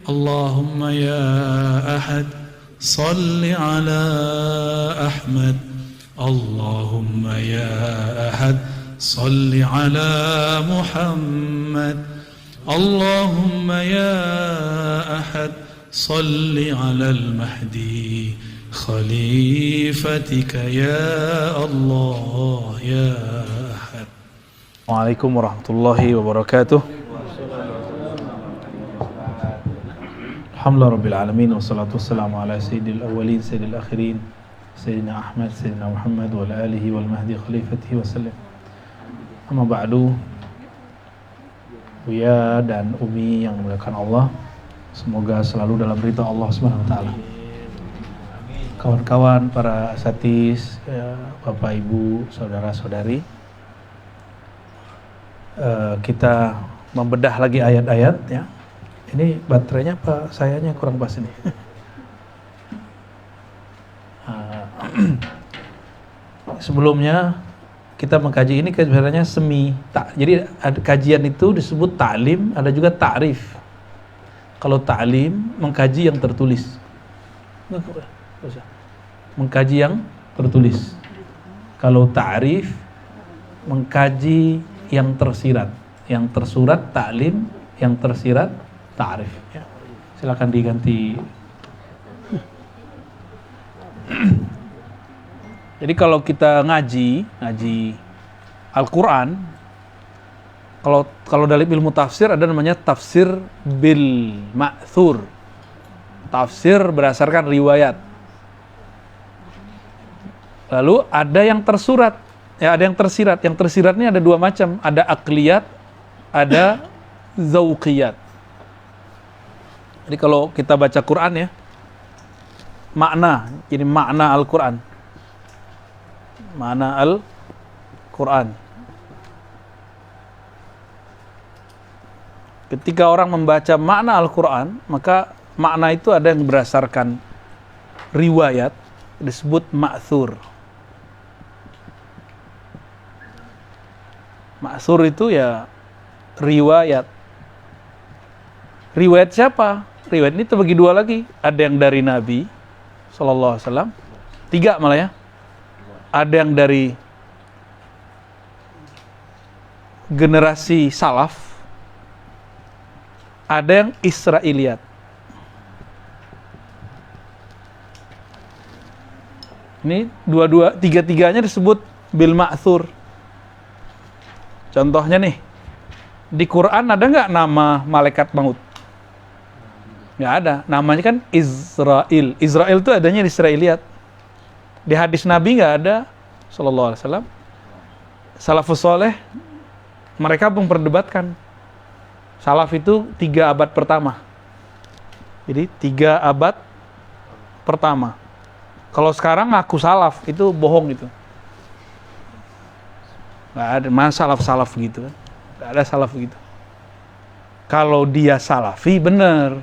اللهم يا أحد صل على أحمد اللهم يا أحد صل على محمد اللهم يا أحد صل على المهدي خليفتك يا الله يا أحد. Waalaikumsalam warahmatullahi wabarakatuh. Alhamdulillah rabbil alamin wassalatu wassalamu ala sayyidil awwalin sayyidil akhirin sayyidina Ahmad sayyidina Muhammad wa ala alihi wal mahdi khalifatihi wasallam. Amma ba'du. Buya dan Umi yang dimuliakan Allah, semoga selalu dalam ridha Allah Subhanahu wa taala. Kawan-kawan para asatis, ya, Bapak Ibu, saudara-saudari, kita membedah lagi ayat-ayat ya. Ini baterainya apa sayanya kurang pas ini? Sebelumnya kita mengkaji ini sebenarnya semi. Jadi kajian itu disebut ta'lim, ada juga ta'rif. Kalau ta'lim mengkaji yang tertulis. Mengkaji yang tertulis. Kalau ta'rif mengkaji yang tersirat. Yang tersurat ta'lim, yang tersirat ta'rif ya. Silakan diganti. Jadi kalau kita ngaji Al-Qur'an, kalau dalam ilmu tafsir ada namanya tafsir bil ma'thur. Tafsir berdasarkan riwayat. Lalu ada yang tersurat, ya ada yang tersirat. Yang tersirat ini ada dua macam, ada aqliyat, ada zauqiyat. Jadi kalau kita baca Quran ya, ini makna Al-Quran. Makna Al-Quran. Ketika orang membaca makna Al-Quran, maka makna itu ada yang berdasarkan riwayat, disebut ma'thur. Ma'thur itu ya riwayat. Riwayat siapa? Riwayat ini terbagi dua lagi. Ada yang dari Nabi SAW, 3 malah ya. Ada yang dari generasi salaf, ada yang Israiliyat. Ini tiga-tiganya disebut bil ma'thur. Contohnya nih, di Quran ada nggak nama malaikat maut? Nggak ada. Namanya kan Israel. Israel itu adanya di Israiliyat. Di hadis Nabi nggak ada, sallallahu alaihi wasallam. Salafus soleh mereka memperdebatkan. Salaf itu 3 abad pertama. Jadi 3 abad pertama. Kalau sekarang ngaku salaf itu bohong itu. Nggak ada, mana salaf gitu kan? Nggak ada salaf gitu. Kalau dia salafi bener,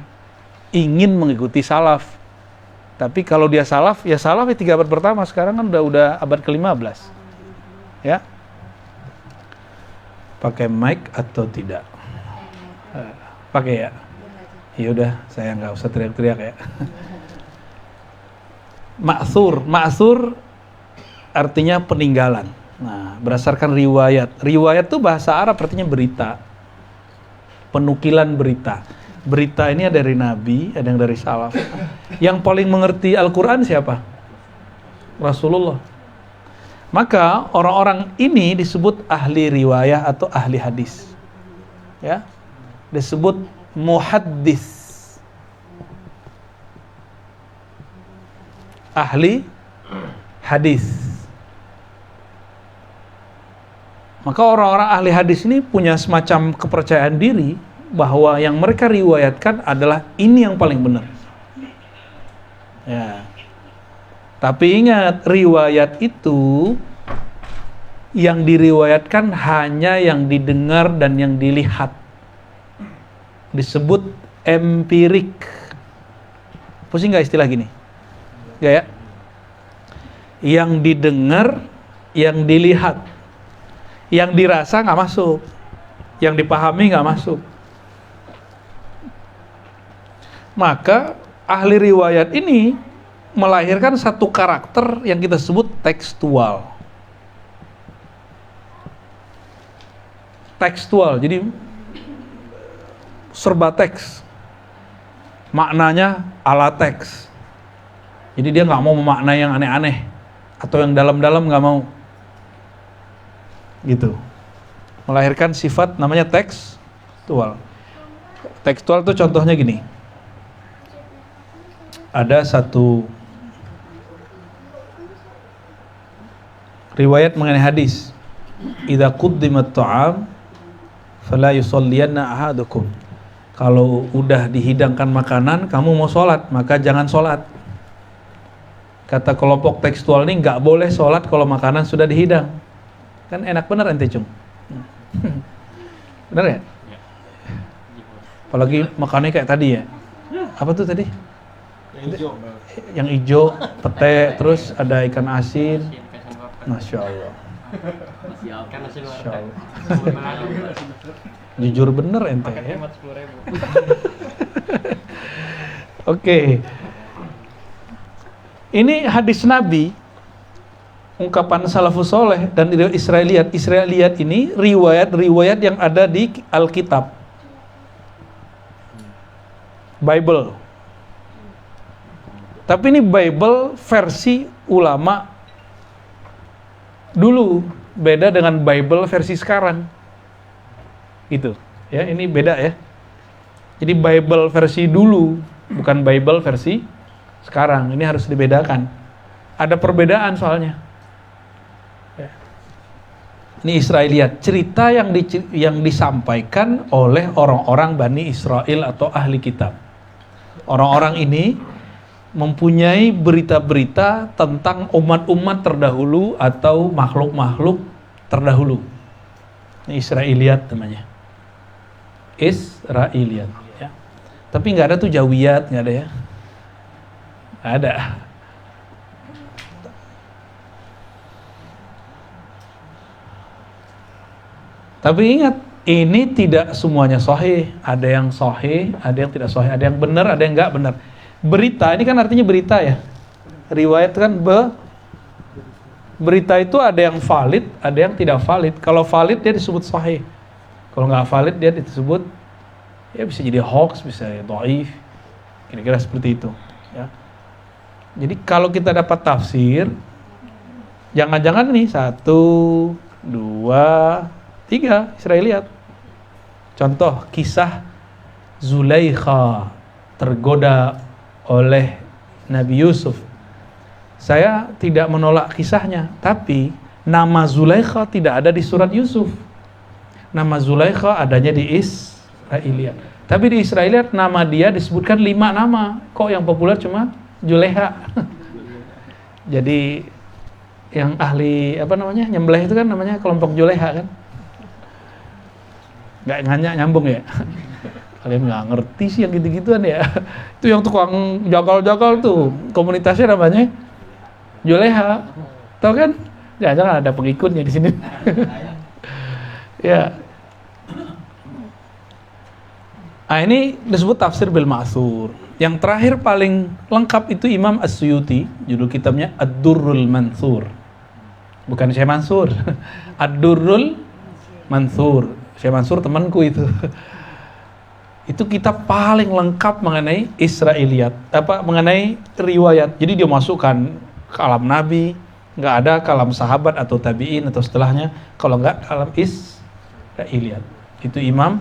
ingin mengikuti salaf. Tapi kalau dia salaf, ya salaf ya 3 abad pertama. Sekarang kan udah abad ke-15. Ya. Pakai mic atau tidak? Pakai ya? Ya udah, saya nggak usah teriak-teriak ya. Ma'thur artinya peninggalan. Nah, berdasarkan riwayat. Riwayat itu bahasa Arab artinya berita. Penukilan berita. Berita ini ada dari Nabi, ada yang dari salaf. Yang paling mengerti Al-Quran siapa? Rasulullah. Maka orang-orang ini disebut ahli riwayah atau ahli hadis. Ya, disebut muhaddis. Ahli hadis. Maka orang-orang ahli hadis ini punya semacam kepercayaan diri bahwa yang mereka riwayatkan adalah ini yang paling benar. Ya. Tapi ingat, riwayat itu yang diriwayatkan hanya yang didengar dan yang dilihat. Disebut empirik. Pusing nggak istilah gini? Nggak ya? Yang didengar, yang dilihat. Yang dirasa nggak masuk. Yang dipahami nggak masuk. Maka ahli riwayat ini melahirkan satu karakter yang kita sebut tekstual. Tekstual, jadi serba teks. Maknanya ala teks. Jadi dia nggak mau memaknai yang aneh-aneh atau yang dalam-dalam nggak mau. Gitu. Melahirkan sifat namanya tekstual. Tekstual itu contohnya gini. Ada satu riwayat mengenai hadis. Idza quddimat ta'am fala yusalliyanna ahadukum. Kalau udah dihidangkan makanan, kamu mau sholat, maka jangan sholat. Kata kelompok tekstual ini nggak boleh sholat kalau makanan sudah dihidang. Kan enak bener ente cung. Bener ya? Apalagi makannya kayak tadi ya. Apa tuh tadi? Yang hijau, pete, terus ada ikan asin. Masya Allah. Masya Allah. Jujur bener ente ya. Oke. Ini hadis Nabi, ungkapan salafus soleh dan Israiliyat. Israiliyat ini riwayat-riwayat yang ada di Alkitab, Bible. Tapi ini Bible versi ulama dulu, beda dengan Bible versi sekarang. Gitu. Ya, ini beda ya. Jadi Bible versi dulu, bukan Bible versi sekarang. Ini harus dibedakan. Ada perbedaan soalnya. Ya. Ini Israiliyat, cerita yang disampaikan oleh orang-orang Bani Israel atau ahli kitab. Orang-orang ini mempunyai berita-berita tentang umat-umat terdahulu atau makhluk-makhluk terdahulu. Ini Israiliyat namanya. Israiliyat. Ya. Tapi nggak ada tuh Jawiyat, nggak ada ya. Nggak ada. Tapi ingat, ini tidak semuanya sahih. Ada yang sahih, ada yang tidak sahih. Ada yang benar, ada yang nggak benar. Berita, ini kan artinya berita ya. Riwayat kan berita itu ada yang valid, ada yang tidak valid. Kalau valid dia disebut sahih. Kalau nggak valid dia disebut, ya bisa jadi hoax, bisa dhaif. Kira-kira seperti itu. Ya. Jadi kalau kita dapat tafsir, jangan-jangan nih 1, 2, 3 Israiliyat. Contoh kisah Zulaikha tergoda oleh Nabi Yusuf. Saya tidak menolak kisahnya, tapi nama Zulaikha tidak ada di surat Yusuf. Nama Zulaikha adanya di Israiliyat. Tapi di Israiliyat nama dia disebutkan 5 nama. Kok yang populer cuma Juleha? Jadi yang ahli nyembelih itu kan namanya kelompok Juleha kan? Nggak nyambung ya? Kalian nggak ngerti sih yang gitu-gituan ya. Itu yang tukang jagal-jagal tuh, komunitasnya namanya Juleha. Tahu kan? Jangan-jangan ada pengikutnya di sini. Ya. Nah, ini disebut tafsir bil ma'thur. Yang terakhir paling lengkap itu Imam As-Suyuti, judul kitabnya Ad-Durrul Mansur. Bukan Syekh Mansur. Ad-Durrul Mansur. Syekh Mansur temanku itu. Itu kitab paling lengkap mengenai Israiliyat, mengenai riwayat. Jadi dia masukkan kalam Nabi, nggak ada kalam sahabat atau tabi'in atau setelahnya, kalau nggak kalam Israiliyat. Itu Imam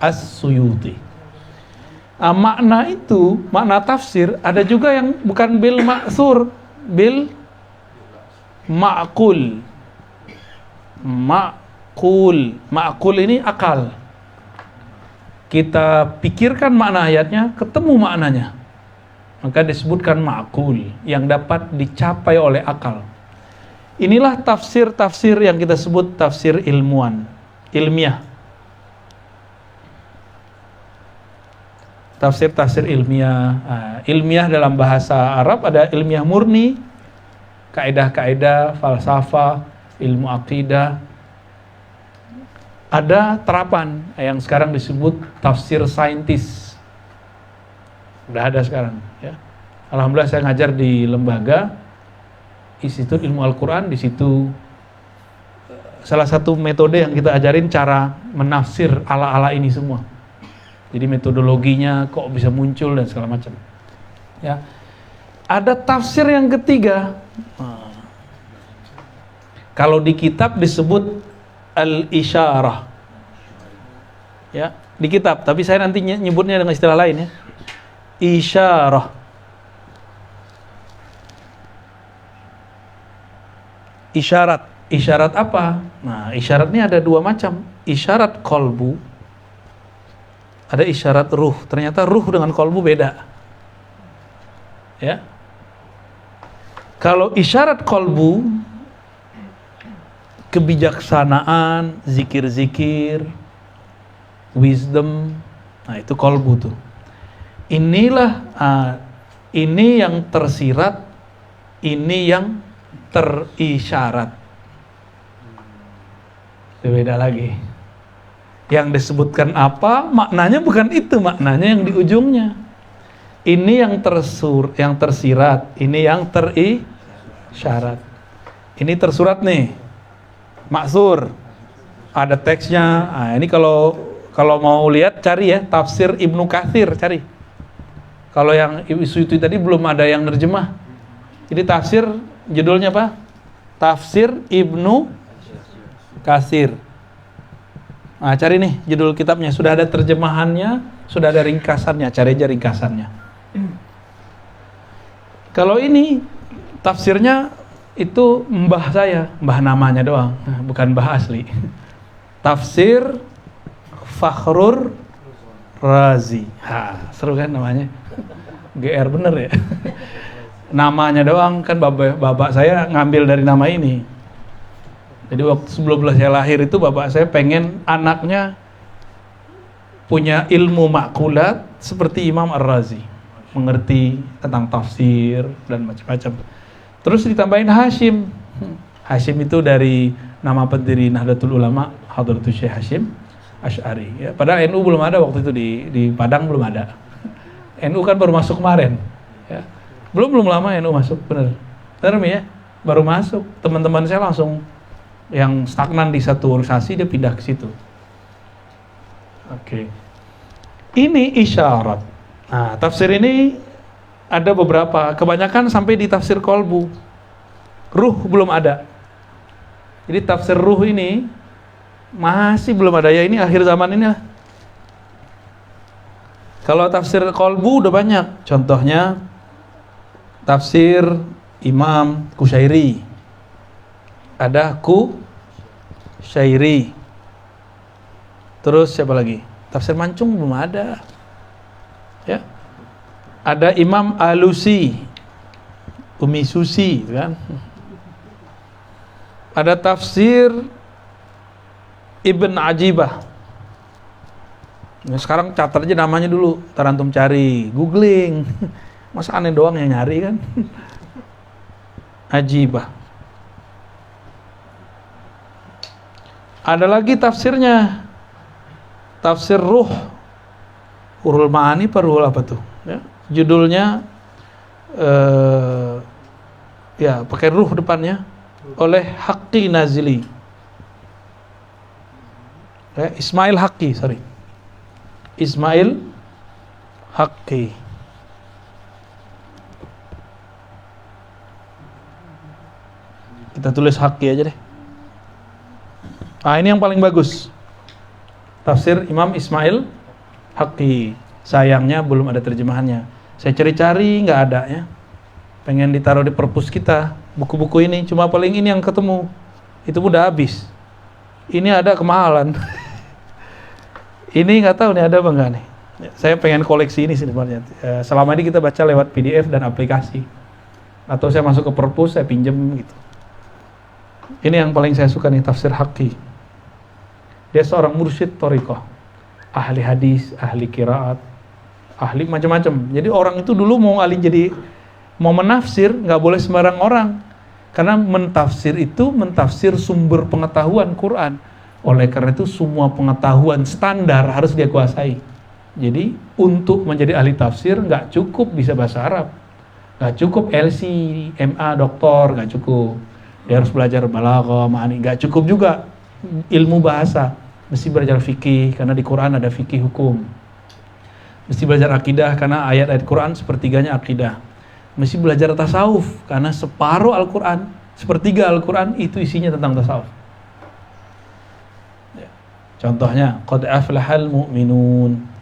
As-Suyuti. Makna tafsir ada juga yang bukan bil ma'thur, bil ma'qul. Ma'qul ini akal. Kita pikirkan makna ayatnya, ketemu maknanya, maka disebutkan ma'qul, yang dapat dicapai oleh akal. Inilah tafsir-tafsir yang kita sebut tafsir ilmiah. Tafsir-tafsir ilmiah. Ilmiah dalam bahasa Arab ada ilmiah murni, kaidah-kaidah falsafah, ilmu akidah. Ada terapan yang sekarang disebut tafsir saintis. Udah ada sekarang ya. Alhamdulillah saya ngajar di lembaga Institut Ilmu Al-Quran. Di situ salah satu metode yang kita ajarin cara menafsir ala-ala ini semua. Jadi metodologinya kok bisa muncul dan segala macam. Ya. Ada tafsir yang ketiga. Kalau di kitab disebut al-isyarah. Ya, di kitab, tapi saya nanti nyebutnya dengan istilah lain ya. Isyarah. Isyarat. Isyarat apa? Nah, isyarat ini ada dua macam. Isyarat kolbu. Ada isyarat ruh. Ternyata ruh dengan kolbu beda. Ya. Kalau isyarat kolbu, kebijaksanaan, zikir-zikir, wisdom, nah itu kolbu tuh. Inilah, ini yang tersirat, ini yang terisyarat. Beda lagi. Yang disebutkan apa, maknanya bukan itu, maknanya yang di ujungnya. Ini yang tersirat, ini yang terisyarat. Ini tersurat nih. Maksur, ada teksnya. Nah, ini kalau mau lihat cari ya tafsir Ibnu Katsir, cari. Kalau yang Suyuti tadi belum ada yang nerjemah. Jadi tafsir judulnya apa? Tafsir Ibnu Katsir. Nah, cari nih judul kitabnya, sudah ada terjemahannya, sudah ada ringkasannya, cari aja ringkasannya. Kalau ini tafsirnya itu mbah saya, mbah namanya doang, bukan mbah asli. Tafsir Fakhrur Razi. Seru kan namanya? GR bener ya. Namanya doang, kan bapak saya ngambil dari nama ini. Jadi waktu sebelum saya lahir itu bapak saya pengen anaknya punya ilmu makulat seperti Imam Ar-Razi, mengerti tentang tafsir dan macam-macam. Terus ditambahin Hashim. Hashim itu dari nama pendiri Nahdlatul Ulama, Hadratus Syekh Hashim Asy'ari. Ya, padahal NU belum ada waktu itu di Padang, belum ada. NU kan baru masuk kemarin. Ya. Belum lama NU masuk, bener ya, baru masuk. Teman-teman saya langsung yang stagnan di satu organisasi dia pindah ke situ. Oke. Ini isyarat. Nah, tafsir ini ada beberapa, kebanyakan sampai di tafsir kolbu. Ruh belum ada. Jadi tafsir ruh ini masih belum ada ya, ini akhir zaman ini lah. Kalau tafsir kolbu udah banyak. Contohnya tafsir Imam Kusyairi. Ada Kusyairi. Terus siapa lagi? Tafsir Mancung belum ada. Ya. Ada Imam Alusi, Umi Susi, kan? Ada tafsir Ibn Ajibah. Nah, sekarang catat aja namanya dulu, ntar antum cari, googling. Masa aneh doang yang nyari kan? Ajibah. Ada lagi tafsirnya, tafsir Ruh, Ruhul Ma'ani, Ruhul apa tuh? Ya. Judulnya ya pakai ruh depannya, oleh Haqqi Nazili, Ismail Haqqi, Ismail Haqqi. Kita tulis Haqqi aja deh. Ah, ini yang paling bagus, tafsir Imam Ismail Haqqi. Sayangnya belum ada terjemahannya. Saya cari-cari nggak ada ya. Pengen ditaruh di perpus kita buku-buku ini, cuma paling ini yang ketemu. Itu udah habis. Ini ada kemahalan. Ini nggak tahu nih ada apa enggak nih. Saya pengen koleksi ini sebenarnya. Selama ini kita baca lewat PDF dan aplikasi. Atau saya masuk ke perpus, saya pinjem gitu. Ini yang paling saya suka nih, tafsir Haqqi. Dia seorang mursyid thariqah, ahli hadis, ahli qiraat, ahli macam-macam. Jadi orang itu dulu mau menafsir nggak boleh sembarang orang, karena mentafsir itu mentafsir sumber pengetahuan Quran. Oleh karena itu semua pengetahuan standar harus dia kuasai. Jadi untuk menjadi ahli tafsir nggak cukup bisa bahasa Arab, nggak cukup LC, MA, doktor, nggak cukup. Dia harus belajar balaghah, ma'ani, nggak cukup juga ilmu bahasa. Mesti belajar fikih karena di Quran ada fikih hukum. Mesti belajar akidah karena ayat-ayat Quran sepertiganya akidah. Mesti belajar tasawuf karena separuh Al-Quran, sepertiga Al-Quran itu isinya tentang tasawuf. Contohnya, qad aflahal mu'minun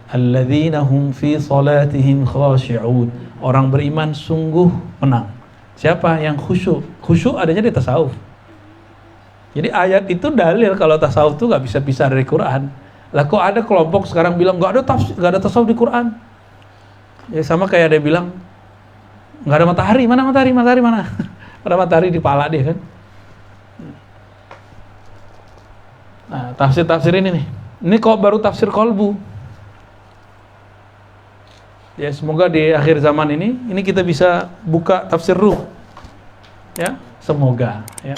alladzina hum fi salatihim khashi'un. Orang beriman sungguh menang. Siapa yang khusyuk? Khusyuk adanya di tasawuf. Jadi ayat itu dalil kalau tasawuf itu nggak bisa pisah dari Quran. Lah kok ada kelompok sekarang bilang nggak ada tasawuf di Quran? Ya sama kayak ada bilang nggak ada matahari. Mana matahari? Matahari mana? Ada matahari di pala dia kan. Nah, tafsir ini nih. Ini kok baru tafsir kolbu. Ya, semoga di akhir zaman ini kita bisa buka tafsir ruh. Ya, semoga ya.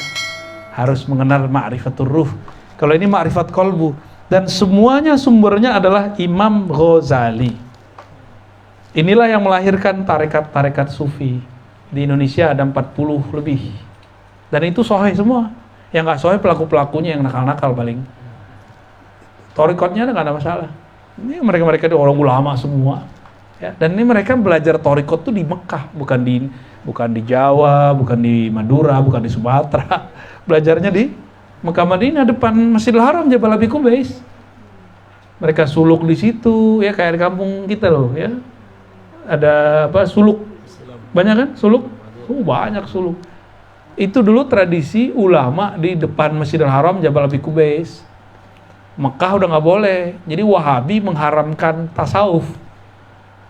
Harus mengenal ma'rifatul ruh. Kalau ini ma'rifat kolbu, dan semuanya sumbernya adalah Imam Ghazali. Inilah yang melahirkan tarekat-tarekat sufi. Di Indonesia ada 40 lebih. Dan itu sahih semua. Yang nggak sahih pelaku-pelakunya yang nakal-nakal paling. Torikotnya nggak ada masalah. Ini mereka itu orang ulama semua. Ya, dan ini mereka belajar torikot tuh di Mekah, bukan di Jawa, bukan di Madura, bukan di Sumatera. Belajarnya di Mekah Madinah depan Masjidil Haram Jabal Abi Qubais. Mereka suluk di situ, ya kayak di kampung kita loh, ya. Ada apa suluk? Banyak kan suluk? Banyak suluk. Itu dulu tradisi ulama di depan Masjidil Haram Jabal Abi Qubais. Mekah udah nggak boleh. Jadi Wahabi mengharamkan tasawuf.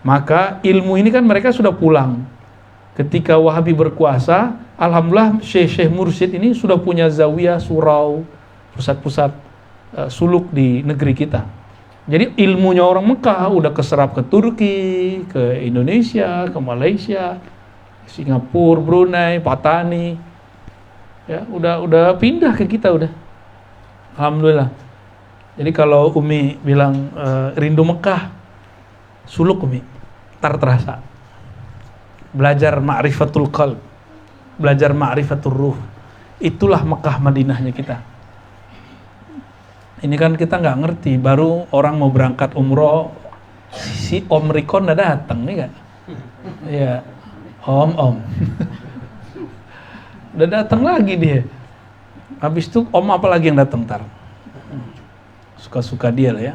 Maka ilmu ini kan mereka sudah pulang. Ketika Wahabi berkuasa, alhamdulillah Syekh Mursyid ini sudah punya zawiyah, surau, pusat-pusat suluk di negeri kita. Jadi ilmunya orang Mekah udah keserap ke Turki, ke Indonesia, ke Malaysia, Singapura, Brunei, Patani. Ya, udah pindah ke kita udah. Alhamdulillah. Jadi kalau Umi bilang rindu Mekah, suluk Umi. Terasa belajar ma'rifatul qalb, belajar ma'rifatul ruh. Itulah Mekah Madinahnya kita. Ini kan kita nggak ngerti, baru orang mau berangkat umroh, si Om Rikon udah datang nih kan? Ya, Om udah datang lagi dia. Habis itu Om apa lagi yang datang ntar? Suka-suka dia lah ya.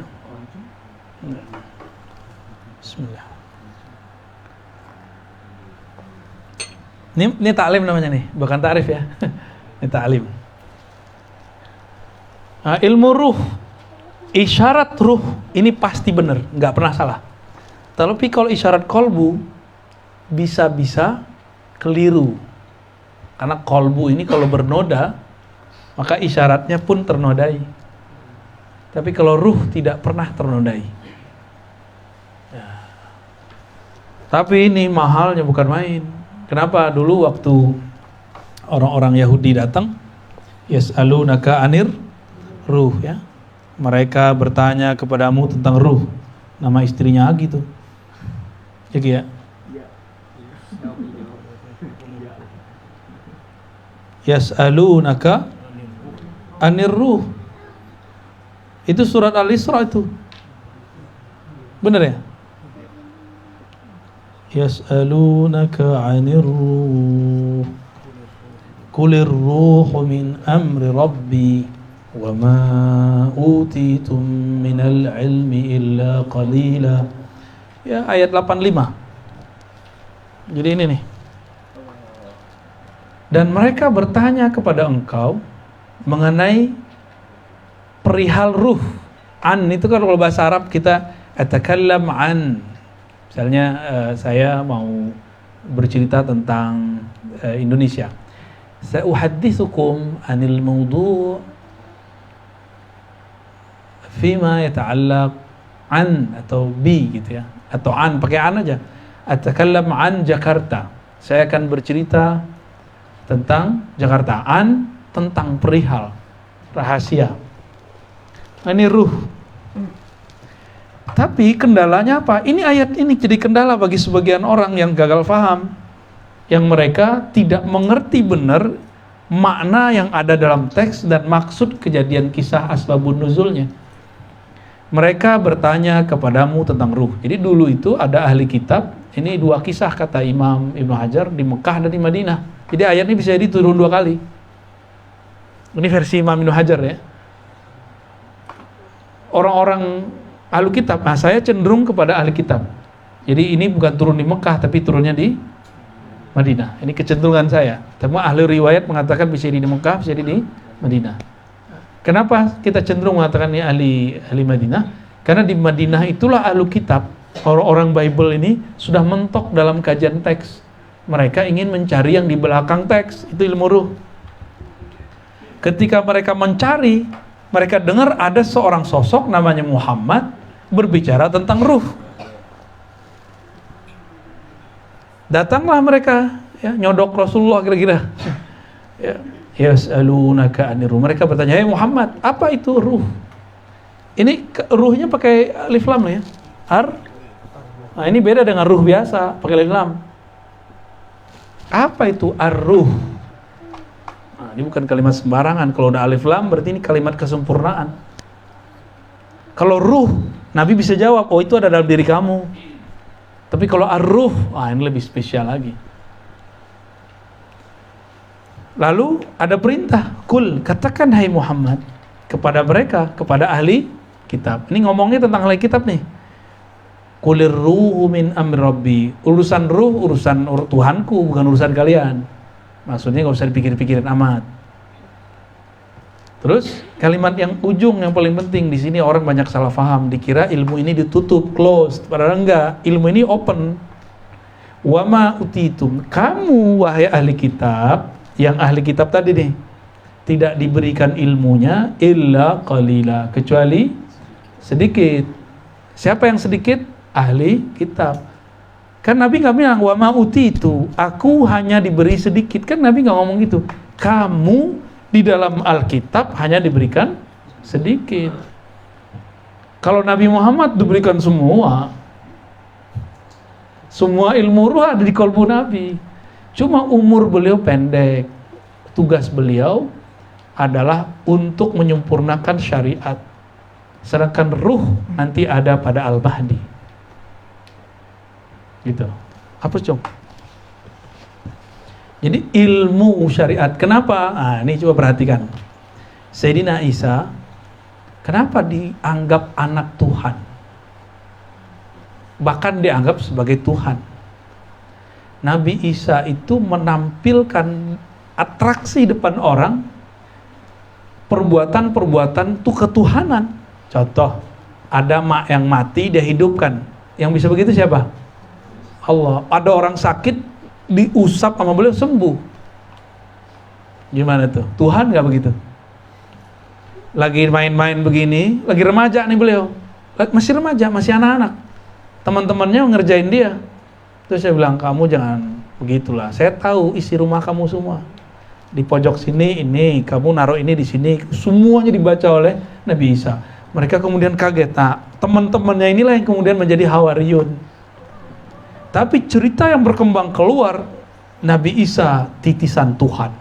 Bismillah. Ini taklim namanya nih, bukan ta'rif ya. Ini taklim. Nah, ilmu ruh, isyarat ruh ini pasti benar, nggak pernah salah. Tapi kalau isyarat kolbu bisa-bisa keliru. Karena kolbu ini kalau bernoda, maka isyaratnya pun ternodai. Tapi kalau ruh tidak pernah ternodai. Ya. Tapi ini mahalnya bukan main. Kenapa? Dulu waktu orang-orang Yahudi datang, yas'alunaka anir ruh, ya. Mereka bertanya kepadamu tentang ruh. Nama istrinya Agi tuh. Ya. Yas'alunaka anir ruh. Itu surat Al-Isra itu. Benar ya? Yas'alunaka 'anir ruh. Qulir ruhu min amri rabbi wa ma utitum minal ilmi illa qalila. Ya, ayat 85. Jadi ini nih. Dan mereka bertanya kepada engkau mengenai perihal ruh. An itu kan kalau bahasa Arab kita atakallam an. Misalnya saya mau bercerita tentang Indonesia. Sa'uhaddithukum anil mawdu' fima yata'allaq an atau bi gitu ya. Atau an, pakai an aja. Atakallam an Jakarta. Saya akan bercerita tentang Jakarta. An tentang perihal rahasia. Ini ruh. Tapi kendalanya apa? Ini ayat ini jadi kendala bagi sebagian orang yang gagal paham, yang mereka tidak mengerti benar makna yang ada dalam teks dan maksud kejadian kisah asbabun nuzulnya. Mereka bertanya kepadamu tentang ruh. Jadi dulu itu ada ahli kitab, ini 2 kisah kata Imam Ibnu Hajar di Mekah dan di Madinah. Jadi ayat ini bisa diturun 2 kali. Ini versi Imam Ibnu Hajar ya. Orang-orang ahli kitab, nah saya cenderung kepada ahli kitab. Jadi ini bukan turun di Mekah, tapi turunnya di Madinah. Ini kecenderungan saya. Tapi ahli riwayat mengatakan bisa di Mekah, bisa di Madinah. Kenapa kita cenderung mengatakan ini ahli Madinah? Karena di Madinah itulah ahli kitab, orang-orang Bible ini sudah mentok dalam kajian teks. Mereka ingin mencari yang di belakang teks, itu ilmu ruh. Ketika mereka mencari, mereka dengar ada seorang sosok namanya Muhammad berbicara tentang ruh. Datanglah mereka, ya, nyodok Rasulullah kira-kira. Ya, yas'alunaka 'anir ruh. Mereka bertanya, "Hey Muhammad, apa itu ruh?" Ini ruhnya pakai alif lam ya. Nah, ini beda dengan ruh biasa, pakai alif lam. Apa itu ar-ruh? Nah, ini bukan kalimat sembarangan. Kalau udah alif lam berarti ini kalimat kesempurnaan. Kalau ruh, Nabi bisa jawab, "Oh, itu ada dalam diri kamu." Tapi kalau ar-ruh, ini lebih spesial lagi. Lalu ada perintah, "Kul," katakan hai Muhammad kepada mereka, kepada ahli kitab. Ini ngomongnya tentang ahli kitab nih. "Qulir ruhu min amri rabbi." Urusan ruh, urusan Tuhanku, bukan urusan kalian. Maksudnya nggak usah dipikir-pikirin amat. Terus kalimat yang ujung yang paling penting di sini orang banyak salah paham, dikira ilmu ini ditutup, closed, padahal enggak, ilmu ini open. Wa ma utitum, kamu wahai ahli kitab, yang ahli kitab tadi nih, tidak diberikan ilmunya illa qalila, kecuali sedikit. Siapa yang sedikit? Ahli kitab. Kan Nabi nggak bilang wa ma utitu, aku hanya diberi sedikit. Kan Nabi nggak ngomong gitu. Kamu di dalam Alkitab hanya diberikan sedikit. Kalau Nabi Muhammad diberikan semua ilmu ruh ada di kalbu Nabi. Cuma umur beliau pendek. Tugas beliau adalah untuk menyempurnakan syariat. Sedangkan ruh nanti ada pada Al-Mahdi. Gitu. Apa Cung? Jadi ilmu syariat. Kenapa? Ini coba perhatikan. Sayyidina Isa kenapa dianggap anak Tuhan? Bahkan dianggap sebagai Tuhan. Nabi Isa itu menampilkan atraksi depan orang perbuatan-perbuatan ketuhanan. Contoh, ada mak yang mati dia hidupkan. Yang bisa begitu siapa? Allah. Ada orang sakit diusap sama beliau sembuh. Gimana tuh? Tuhan nggak begitu? Lagi main-main begini, lagi remaja nih beliau, masih remaja, masih anak-anak, teman-temannya ngerjain dia. Terus saya bilang, kamu jangan begitulah. Saya tahu isi rumah kamu semua. Di pojok sini ini, kamu naruh ini di sini, semuanya dibaca oleh Nabi Isa. Mereka kemudian kaget. Nah, teman-temannya inilah yang kemudian menjadi Hawariyun. Tapi cerita yang berkembang keluar, Nabi Isa titisan Tuhan.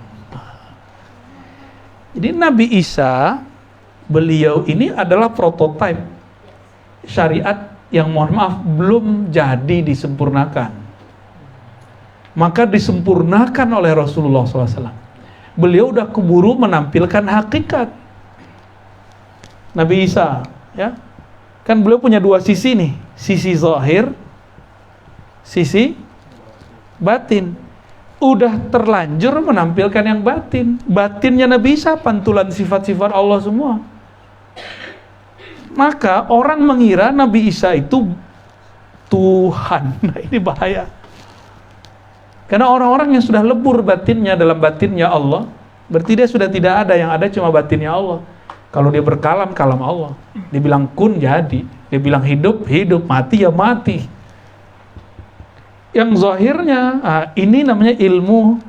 Jadi Nabi Isa, beliau ini adalah prototipe syariat yang mohon maaf belum jadi disempurnakan. Maka disempurnakan oleh Rasulullah SAW. Beliau udah keburu menampilkan hakikat. Nabi Isa, ya, kan beliau punya 2 sisi nih, sisi zahir, sisi batin. Udah terlanjur menampilkan yang batin. Batinnya Nabi Isa pantulan sifat-sifat Allah semua. Maka orang mengira Nabi Isa itu Tuhan. Nah, ini bahaya. Karena orang-orang yang sudah lebur batinnya dalam batinnya Allah, berarti dia sudah tidak ada, yang ada cuma batinnya Allah. Kalau dia berkalam, kalam Allah. Dia bilang kun, jadi. Dia bilang hidup, hidup. Mati, ya mati. Yang zahirnya, ini namanya ilmu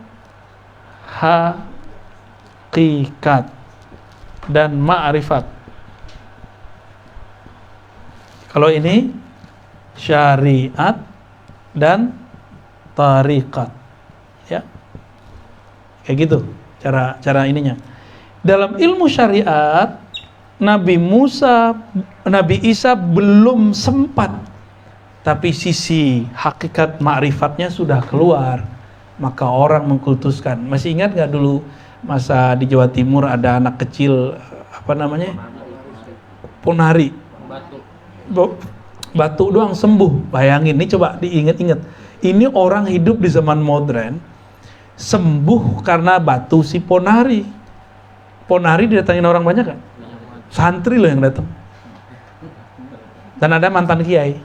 hakikat dan ma'rifat. Kalau ini syariat dan tariqat. Ya. Kayak gitu cara ininya. Dalam ilmu syariat, Nabi Isa belum sempat, tapi sisi hakikat ma'rifatnya sudah keluar, maka orang mengkultuskan. Masih ingat nggak dulu masa di Jawa Timur ada anak kecil, apa namanya? Ponari. Batu doang sembuh. Bayangin, ini coba diingat-ingat. Ini orang hidup di zaman modern, sembuh karena batu si Ponari. Ponari didatangin orang banyak kan? Santri loh yang datang. Dan ada mantan kiai.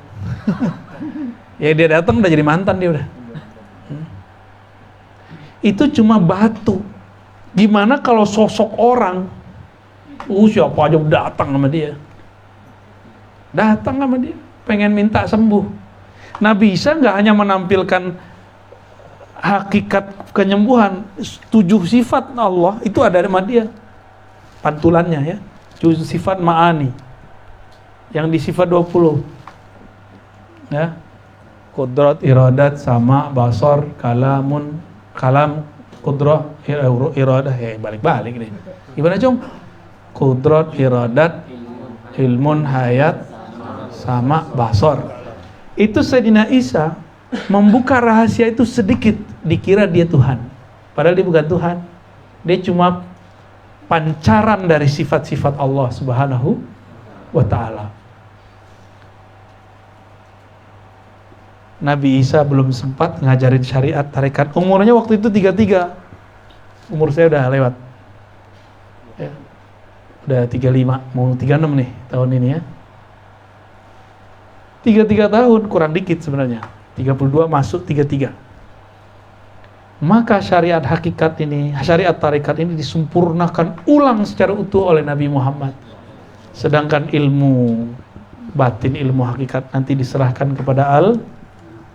Ya dia datang udah jadi mantan dia udah. Itu cuma batu. Gimana kalau sosok orang? Siapa aja datang sama dia. Datang sama dia, pengen minta sembuh. Nabi Isa nggak hanya menampilkan hakikat penyembuhan, 7 sifat Allah itu ada sama dia. Pantulannya ya, 7 sifat ma'ani. Yang di sifat 20. Ya. Qudrat, iradat, sama, basar, kalam, qudrah, iradah, balik-balik nih. Gimana cum? Qudrat, iradat, ilmun, hayat, sama, basar. Itu Sayyidina Isa membuka rahasia itu sedikit, dikira dia Tuhan. Padahal dia bukan Tuhan. Dia cuma pancaran dari sifat-sifat Allah Subhanahu wa ta'ala. Nabi Isa belum sempat ngajarin syariat tarekat. Umurnya waktu itu 33. Umur saya udah lewat. Ya. Udah 35, mau 36 nih tahun ini ya. 33 tahun, kurang dikit sebenarnya. 32 masuk 33. Maka syariat hakikat ini, syariat tarekat ini disempurnakan ulang secara utuh oleh Nabi Muhammad. Sedangkan ilmu batin, ilmu hakikat nanti diserahkan kepada Al-Mahdi.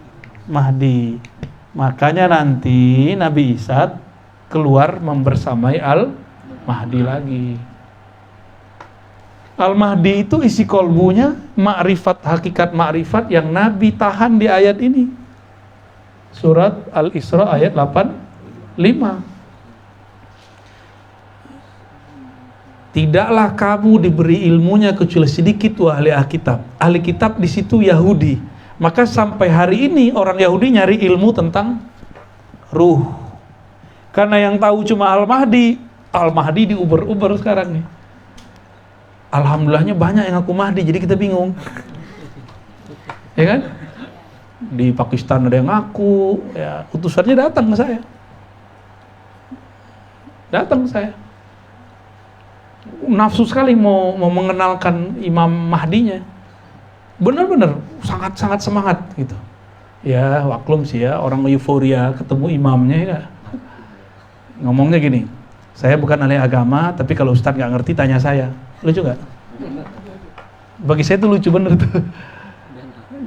Makanya nanti Nabi Isa keluar membersamai Al-Mahdi lagi. Al-Mahdi itu isi kolbunya ma'rifat, hakikat ma'rifat yang Nabi tahan di ayat ini. Surat Al-Isra ayat 85. Tidaklah kamu diberi ilmunya kecuali sedikit wahai ahli kitab. Ahli kitab di situ Yahudi. Maka sampai hari ini orang Yahudi nyari ilmu tentang ruh. Karena yang tahu cuma Al-Mahdi. Al-Mahdi diuber-uber sekarang nih. Alhamdulillahnya banyak yang ngaku Mahdi, jadi kita bingung. Ya kan? Di Pakistan ada yang ngaku, ya utusannya datang ke saya. Datang ke saya. Nafsu sekali mau mengenalkan Imam Mahdinya. Benar-benar sangat-sangat semangat gitu. Ya, waklum sih ya, orang euforia ketemu imamnya ya. Ngomongnya gini, saya bukan ahli agama, tapi kalau Ustadz nggak ngerti tanya saya. Lucu gak? Bagi saya itu lucu bener tuh.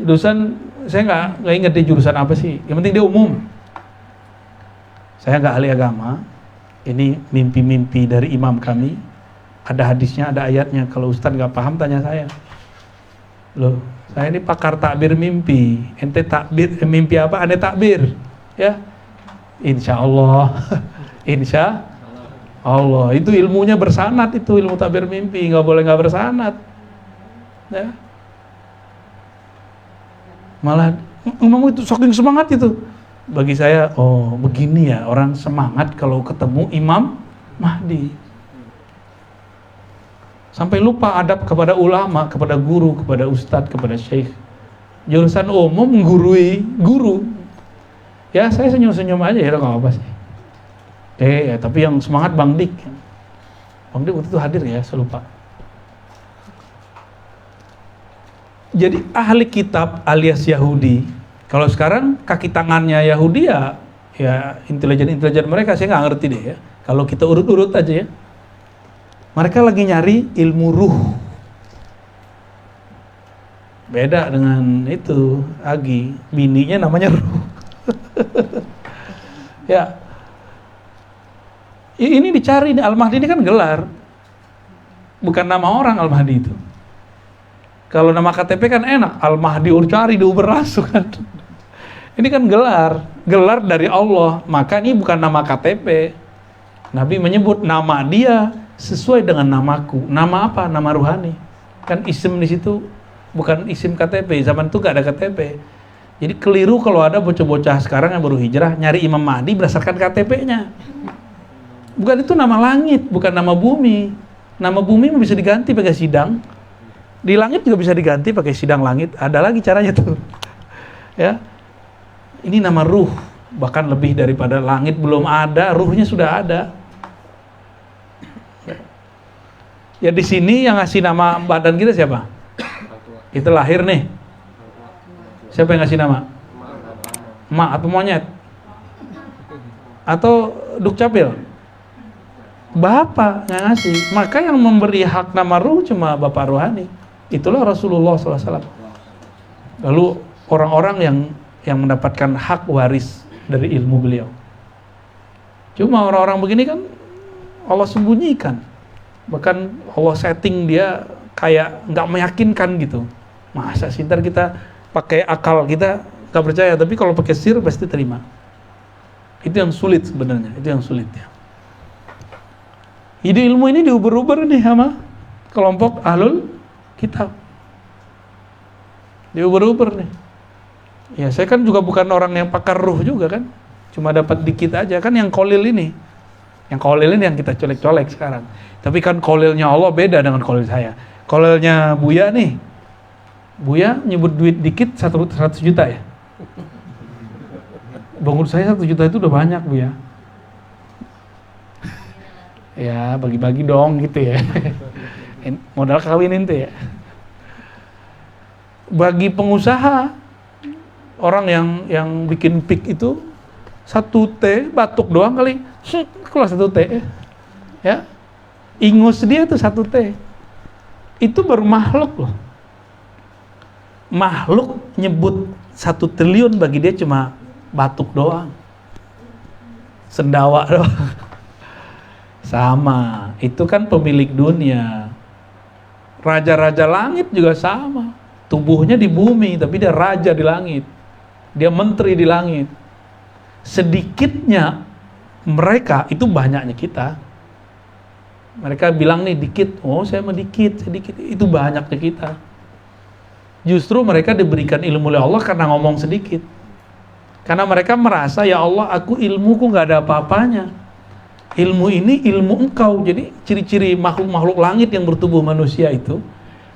Jurusan, saya nggak ingat dia jurusan apa sih. Yang penting dia umum. Saya nggak ahli agama. Ini mimpi-mimpi dari imam kami. Ada hadisnya, ada ayatnya. Kalau Ustadz nggak paham tanya saya. Loh, saya ini pakar takbir mimpi. Ente takbir mimpi apa? Ane takbir. Ya, insya Allah. Insya Allah, itu ilmunya bersanad, itu ilmu takbir mimpi, nggak boleh nggak bersanad. Ya. Malah ngomong itu saking semangat itu. Bagi saya, oh begini ya orang semangat kalau ketemu Imam Mahdi. Sampai lupa adab kepada ulama, kepada guru, kepada ustadz, kepada syekh. Jurusan umum menggurui guru. Ya saya senyum-senyum aja ya, nggak apa sih. Ya, tapi yang semangat Bang Dik. Bang Dik waktu itu hadir ya, saya lupa. Jadi ahli kitab alias Yahudi. Kalau sekarang kaki tangannya Yahudi ya intelijen mereka, saya nggak ngerti deh ya. Kalau kita urut-urut aja ya. Mereka lagi nyari ilmu ruh. Beda dengan itu, Agi. Bininya namanya ruh. Ya. Ini dicari, Al-Mahdi ini kan gelar. Bukan nama orang Al-Mahdi itu. Kalau nama KTP kan enak, Al-Mahdi Urcari di Uber langsung kan. Ini kan gelar dari Allah. Maka ini bukan nama KTP. Nabi menyebut nama dia sesuai dengan namaku. Nama apa? Nama ruhani. Kan isim di situ bukan isim KTP. Zaman itu gak ada KTP. Jadi keliru kalau ada bocah-bocah sekarang yang baru hijrah nyari Imam Mahdi berdasarkan KTP-nya. Bukan, itu nama langit, bukan nama bumi. Nama bumi bisa diganti pakai sidang. Di langit juga bisa diganti pakai sidang langit. Ada lagi caranya tuh. Ya. Ini nama ruh, bahkan lebih daripada langit belum ada, ruhnya sudah ada. Ya di sini yang ngasih nama badan kita siapa? Kita lahir nih. Siapa yang ngasih nama? Emak atau monyet? Atau dukcapil? Bapak yang ngasih. Maka yang memberi hak nama ruh cuma Bapak Rohani. Itulah Rasulullah SAW. Lalu orang-orang yang mendapatkan hak waris dari ilmu beliau. Cuma orang-orang begini kan Allah sembunyikan. Bahkan Allah setting dia kayak nggak meyakinkan gitu. Masa sih ntar kita pakai akal kita nggak percaya, tapi kalau pakai sir pasti terima. Itu yang sulit sebenarnya, itu yang sulit ya. Ide ilmu ini diuber-uber nih sama kelompok ahlul kitab. Diuber-uber nih. Ya saya kan juga bukan orang yang pakar ruh juga kan. Cuma dapat dikit aja kan yang kolil ini. Yang kolil ini yang kita colek-colek sekarang. Tapi kan kolilnya Allah beda dengan kolil saya. Kolilnya Buya nih. Buya nyebut duit dikit 100 juta ya. Bangun saya 1 juta itu udah banyak Buya. Ya bagi-bagi dong gitu ya. Modal kawin itu ya. Bagi pengusaha, orang yang bikin pik itu 1 T batuk doang kali, keluar 1 T ya. Ingus dia tuh 1 T. Itu baru makhluk loh. Makhluk nyebut 1 triliun bagi dia cuma batuk doang, sendawa doang. Sama, itu kan pemilik dunia. Raja-raja langit juga sama. Tubuhnya di bumi, tapi dia raja di langit. Dia menteri di langit. Sedikitnya mereka, itu banyaknya kita. Mereka bilang nih dikit, oh saya mah dikit, sedikit. Itu banyaknya kita. Justru mereka diberikan ilmu oleh Allah karena ngomong sedikit. Karena mereka merasa, ya Allah, aku ilmuku gak ada apa-apanya. Ilmu ini ilmu engkau. Jadi ciri-ciri makhluk-makhluk langit yang bertubuh manusia itu,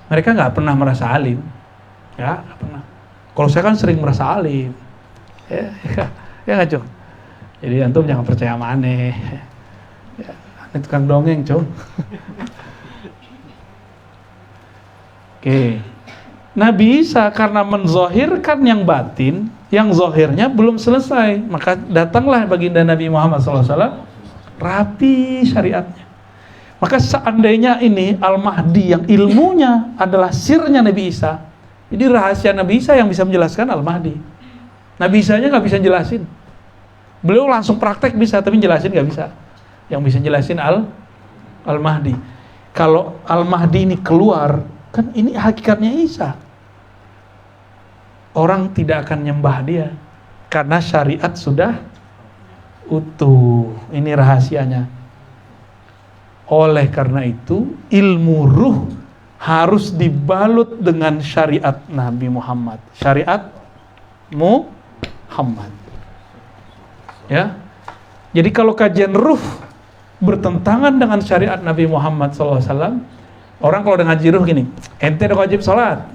mereka gak pernah merasa alim. Ya, gak pernah. Kalau saya kan sering merasa alim. Ya gak, Cung? Jadi antum jangan percaya sama aneh. Ya, aneh tukang dongeng, Cung. Oke. Nabi Isa karena menzohirkan yang batin, yang zohirnya belum selesai. Maka datanglah baginda Nabi Muhammad SAW, rapi syariatnya. Maka seandainya ini Al-Mahdi yang ilmunya adalah sirnya Nabi Isa, jadi rahasia Nabi Isa yang bisa menjelaskan Al-Mahdi. Nabi Isa-nya gak bisa jelasin. Beliau langsung praktek bisa, tapi jelasin gak bisa. Yang bisa jelasin Al-Mahdi. Kalau Al-Mahdi ini keluar, kan ini hakikatnya Isa. Orang tidak akan nyembah dia, karena syariat sudah utuh. Ini rahasianya. Oleh karena itu, ilmu ruh harus dibalut dengan syariat Nabi Muhammad. Syariat Muhammad. Ya. Jadi kalau kajian ruh bertentangan dengan syariat Nabi Muhammad SAW, orang kalau udah ngaji ruh gini, ente udah wajib sholat.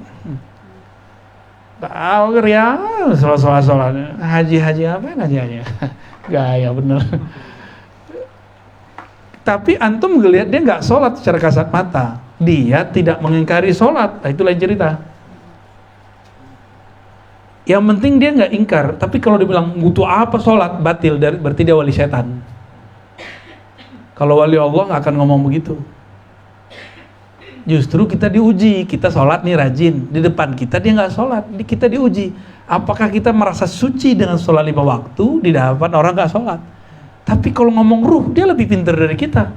Tahu ya, sholat. Haji apa ya ngaji-haji? Gaya bener. Tapi antum ngelihat dia nggak sholat secara kasat mata, dia tidak mengingkari sholat. Nah, itu lain cerita. Yang penting dia nggak ingkar. Tapi kalau dibilang butuh apa sholat, batil, berarti dia wali setan. Kalau wali Allah nggak akan ngomong begitu. Justru kita diuji, kita sholat nih rajin, di depan kita dia nggak sholat, kita diuji. Apakah kita merasa suci dengan sholat 5 waktu di depan orang nggak sholat? Tapi kalau ngomong ruh, dia lebih pintar dari kita.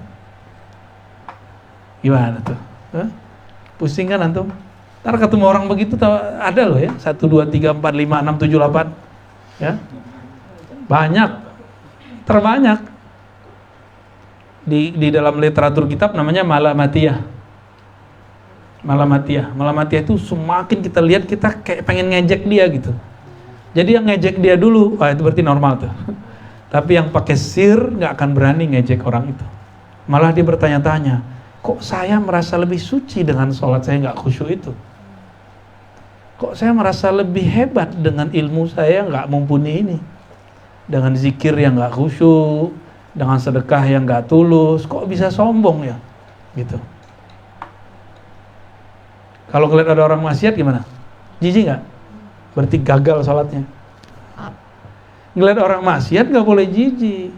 Gimana tuh? Pusing kan antum? Ntar ketemu orang begitu ada loh ya, 1, 2, 3, 4, 5, 6, 7, 8 ya, banyak, terbanyak di dalam literatur kitab namanya malamatiyah. Malamatiyah itu semakin kita lihat kita kayak pengen ngejek dia gitu. Jadi yang ngejek dia dulu, wah itu berarti normal tuh. Tapi yang pakai sir nggak akan berani ngejek orang itu. Malah dia bertanya-tanya, kok saya merasa lebih suci dengan sholat saya nggak khusyuk itu? Kok saya merasa lebih hebat dengan ilmu saya nggak mumpuni ini? Dengan zikir yang nggak khusyuk, dengan sedekah yang nggak tulus, kok bisa sombong ya? Gitu. Kalau ngeliat ada orang maksiat gimana? Jijik nggak? Berarti gagal sholatnya. Ngeliat orang maksiat nggak boleh jijik.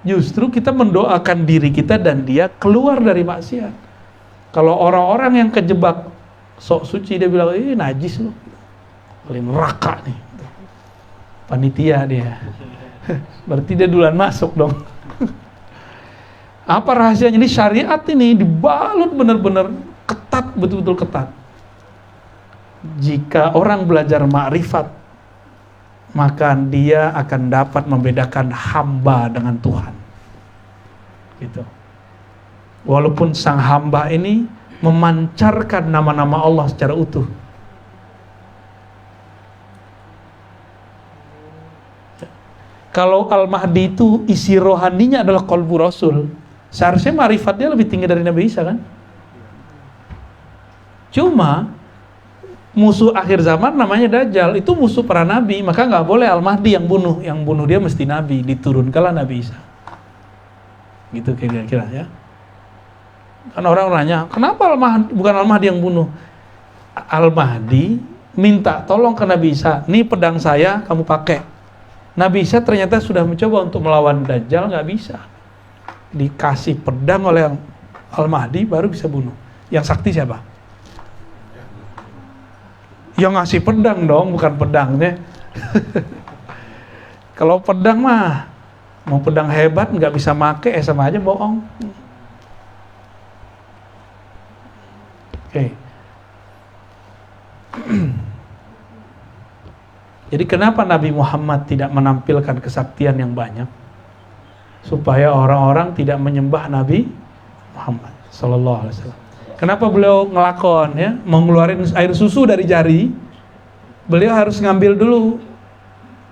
Justru kita mendoakan diri kita dan dia keluar dari maksiat. Kalau orang-orang yang kejebak sok suci, dia bilang, najis loh, paling neraka nih, panitia dia. Berarti dia duluan masuk dong. Apa rahasianya? Ini syariat ini dibalut benar-benar ketat, betul-betul ketat. Jika orang belajar ma'rifat, maka dia akan dapat membedakan hamba dengan Tuhan. Gitu. Walaupun sang hamba ini memancarkan nama-nama Allah secara utuh. Kalau Al-Mahdi itu isi rohaninya adalah qalbu Rasul, seharusnya ma'rifatnya lebih tinggi dari Nabi Isa kan? Cuma musuh akhir zaman namanya Dajjal, itu musuh para nabi, maka nggak boleh Al-Mahdi yang bunuh dia mesti nabi, diturunkanlah Nabi Isa. Gitu kira-kira ya. Kan orang nanya, kenapa bukan Al-Mahdi yang bunuh? Al-Mahdi minta tolong ke Nabi Isa, nih pedang saya kamu pakai. Nabi Isa ternyata sudah mencoba untuk melawan Dajjal, nggak bisa. Dikasih pedang oleh Al-Mahdi baru bisa bunuh. Yang sakti siapa? Yang ngasih pedang dong, bukan pedangnya. Kalau pedang mah, mau pedang hebat nggak bisa make, sama aja bohong. Oke. Jadi kenapa Nabi Muhammad tidak menampilkan kesaktian yang banyak? Supaya orang-orang tidak menyembah Nabi Muhammad sallallahu alaihi wasallam. Kenapa beliau ngelakon ya, mau ngeluarin air susu dari jari? Beliau harus ngambil dulu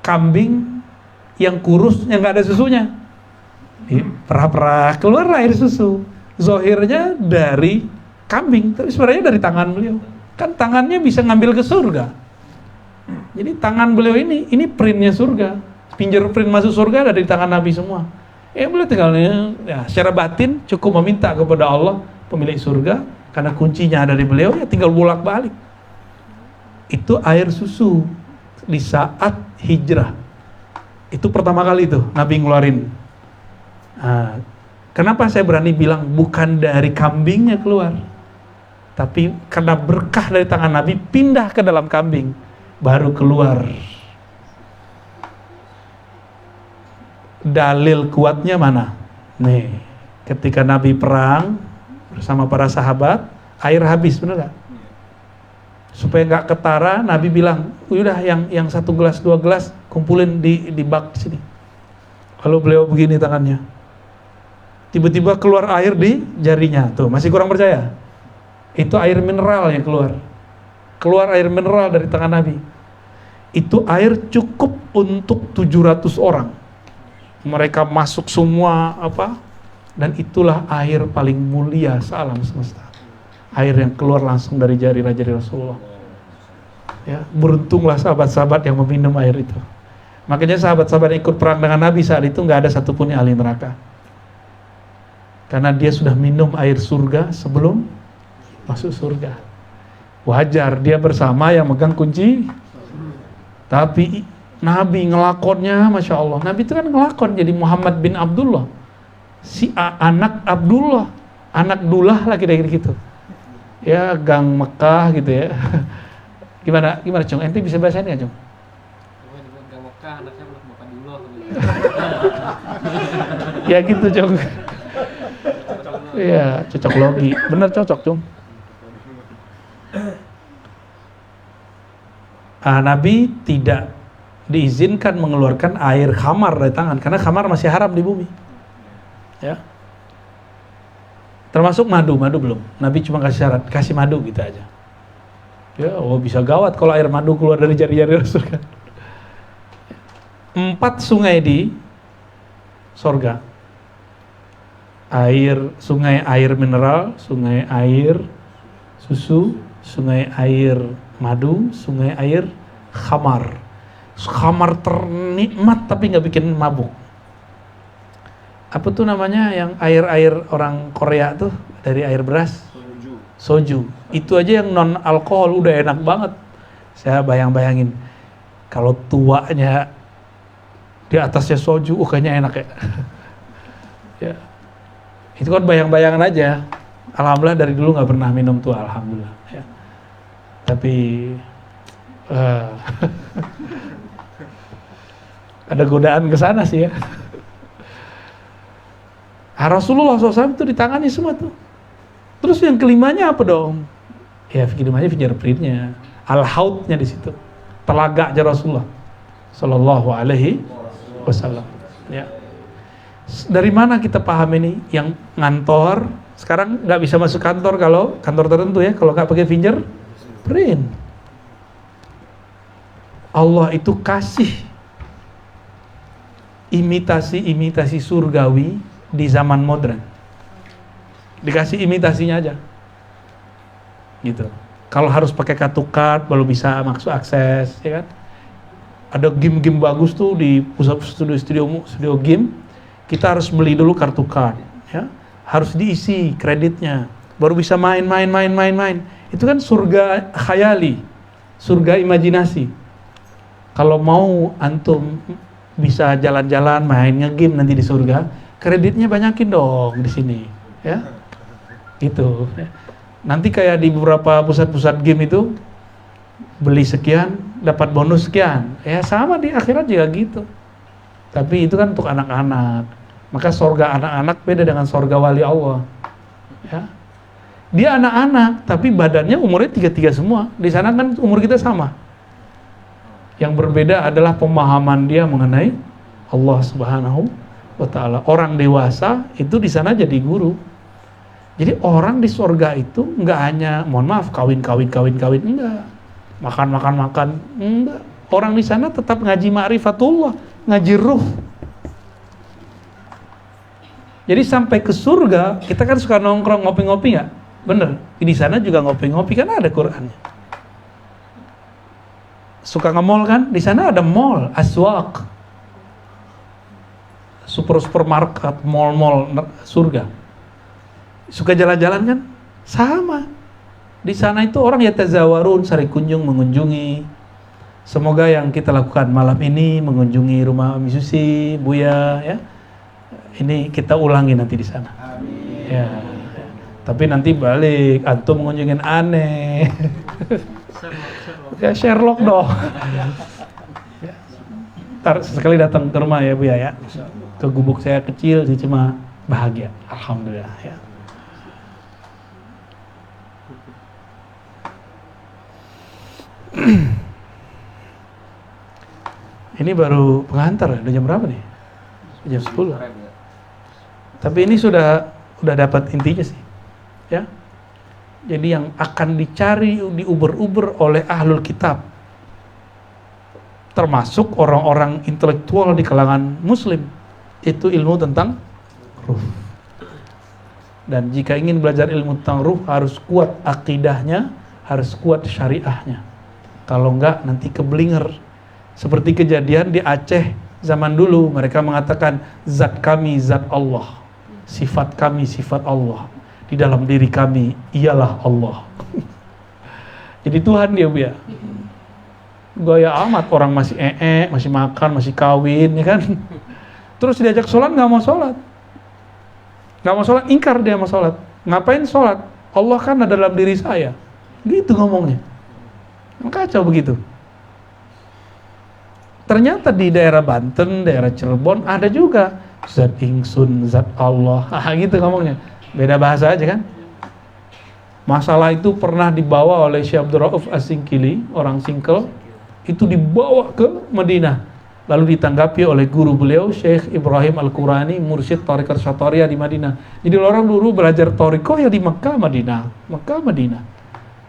kambing yang kurus yang nggak ada susunya. Perah-perah keluar air susu. Zohirnya dari kambing, tapi sebenarnya dari tangan beliau. Kan tangannya bisa ngambil ke surga. Jadi tangan beliau ini printnya surga. Fingerprint masuk surga ada di tangan Nabi semua. Beliau tinggalnya ya, secara batin cukup meminta kepada Allah pemilik surga, karena kuncinya ada di beliau, ya tinggal bolak-balik. Itu air susu di saat hijrah. Itu pertama kali itu Nabi ngeluarin. Nah, kenapa saya berani bilang bukan dari kambingnya keluar, tapi karena berkah dari tangan Nabi pindah ke dalam kambing, baru keluar. Dalil kuatnya mana? Nih, ketika Nabi perang bersama para sahabat, air habis, benar gak? Supaya nggak ketara, Nabi bilang, udah yang 1 gelas 2 gelas kumpulin di bak sini. Lalu beliau begini tangannya, tiba-tiba keluar air di jarinya. Tuh, masih kurang percaya? Itu air mineral yang keluar air mineral dari tangan Nabi. Itu air cukup untuk 700 orang. Mereka masuk semua dan itulah air paling mulia sealam semesta. Air yang keluar langsung dari jari-jari Rasulullah. Ya, beruntunglah sahabat-sahabat yang meminum air itu. Makanya sahabat-sahabat yang ikut perang dengan Nabi saat itu nggak ada satupun yang ahli neraka. Karena dia sudah minum air surga sebelum masuk surga. Wajar dia bersama yang megang kunci. Tapi Nabi ngelakonnya, Masya Allah. Nabi itu kan ngelakon jadi Muhammad bin Abdullah, si anak Abdullah, anak Dullah lah kira-kira gitu. Ya, gang Mekah gitu ya. Gimana Cung? Ente bisa bahasa ini nggak Cung? Gang Mekah, anaknya bukan Dullah. Ya gitu Cung. Iya, cocok logi. Bener cocok Cung. Nabi tidak diizinkan mengeluarkan air khamar dari tangan karena khamar masih haram di bumi. Ya. Termasuk madu belum. Nabi cuma kasih syarat, kasih madu gitu aja. Ya, bisa gawat kalau air madu keluar dari jari-jari Rasul kan. 4 sungai di sorga. Sungai air mineral, sungai air susu, sungai air madu, sungai air khamar. Khamar ternikmat tapi nggak bikin mabuk. Apa tuh namanya yang air orang Korea tuh dari air beras? Soju. Itu aja yang non alkohol udah enak banget. Saya bayangin kalau tuanya di atasnya soju, kayaknya enak ya. Ya. Itu kan bayang-bayangan aja. Alhamdulillah dari dulu nggak pernah minum tuh, alhamdulillah. Ya. Tapi ada godaan ke sana sih ya. Rasulullah SAW itu ditangani semua tuh. Terus yang kelimanya apa dong? Ya kelimanya fingerprintnya, al-hautnya di situ, telaganya Rasulullah Sallallahu Alaihi Wasallam. Ya. Dari mana kita paham ini? Yang ngantor sekarang nggak bisa masuk kantor kalau kantor tertentu ya, kalau nggak pakai fingerprint. Allah itu kasih imitasi surgawi di zaman modern. Dikasih imitasinya aja. Gitu. Kalau harus pakai kartu card baru bisa masuk akses, ya kan? Ada game-game bagus tuh di pusat studio game. Kita harus beli dulu kartu card, ya. Harus diisi kreditnya, baru bisa main. Itu kan surga khayali, surga imajinasi. Kalau mau antum bisa jalan-jalan, main nge-game nanti di surga, kreditnya banyakin dong di sini, ya. Gitu. Nanti kayak di beberapa pusat-pusat game itu beli sekian dapat bonus sekian, ya sama di akhirat juga gitu. Tapi itu kan untuk anak-anak. Maka surga anak-anak beda dengan surga wali Allah. Ya. Dia anak-anak, tapi badannya umurnya 33 semua. Di sana kan umur kita sama. Yang berbeda adalah pemahaman dia mengenai Allah Subhanahu wa Ta'ala. Orang dewasa itu di sana jadi guru. Jadi orang di surga itu nggak hanya, mohon maaf, kawin, enggak. Makan, enggak. Orang di sana tetap ngaji ma'rifatullah, ngaji ruh. Jadi sampai ke surga, kita kan suka nongkrong ngopi-ngopi nggak? Bener, di sana juga ngopi-ngopi kan ada Qur'annya. Suka nge-mall kan? Di sana ada mall, aswaq, supermarket, mall surga. Suka jalan-jalan kan? Sama. Di sana itu orang yatazawarun, sari kunjung, mengunjungi. Semoga yang kita lakukan malam ini mengunjungi rumah Umi Susi, Buya, ya. Ini kita ulangi nanti di sana. Amin. Ya. Tapi nanti balik, antum mengunjungin aneh. Ya Sherlock dong. Ya. Ntar sekali datang ke rumah ya Bu ya. Ke gubuk saya kecil sih cuma bahagia. Alhamdulillah ya. Ini baru pengantar, udah jam berapa nih? Jam 10. Tapi ini sudah dapat intinya sih. Ya. Jadi yang akan dicari, diuber-uber oleh ahlul kitab, termasuk orang-orang intelektual di kalangan muslim, itu ilmu tentang ruh. Dan jika ingin belajar ilmu tentang ruh, harus kuat akidahnya, harus kuat syariahnya. Kalau enggak nanti keblinger. Seperti kejadian di Aceh zaman dulu, mereka mengatakan zat kami zat Allah, sifat kami sifat Allah, di dalam diri kami ialah Allah. Jadi Tuhan dia Bu ya. Gaya amat, orang masih masih makan, masih kawin, ya kan. Terus diajak sholat nggak mau sholat, ingkar dia mau sholat. Ngapain sholat? Allah kan ada dalam diri saya. Gitu ngomongnya. Kacau begitu. Ternyata di daerah Banten, daerah Cirebon ada juga zat ingsun, zat Allah. Gitu ngomongnya. Beda bahasa aja kan. Masalah itu pernah dibawa oleh Syekh Abdul Rauf As-Singkili, orang Singkel, itu dibawa ke Madinah. Lalu ditanggapi oleh guru beliau, Syekh Ibrahim Al-Qurani, mursyid Thariqat Syathariyah di Madinah. Jadi orang dulu belajar Thariqah ya di Mekah, Madinah. Mekah, Madinah.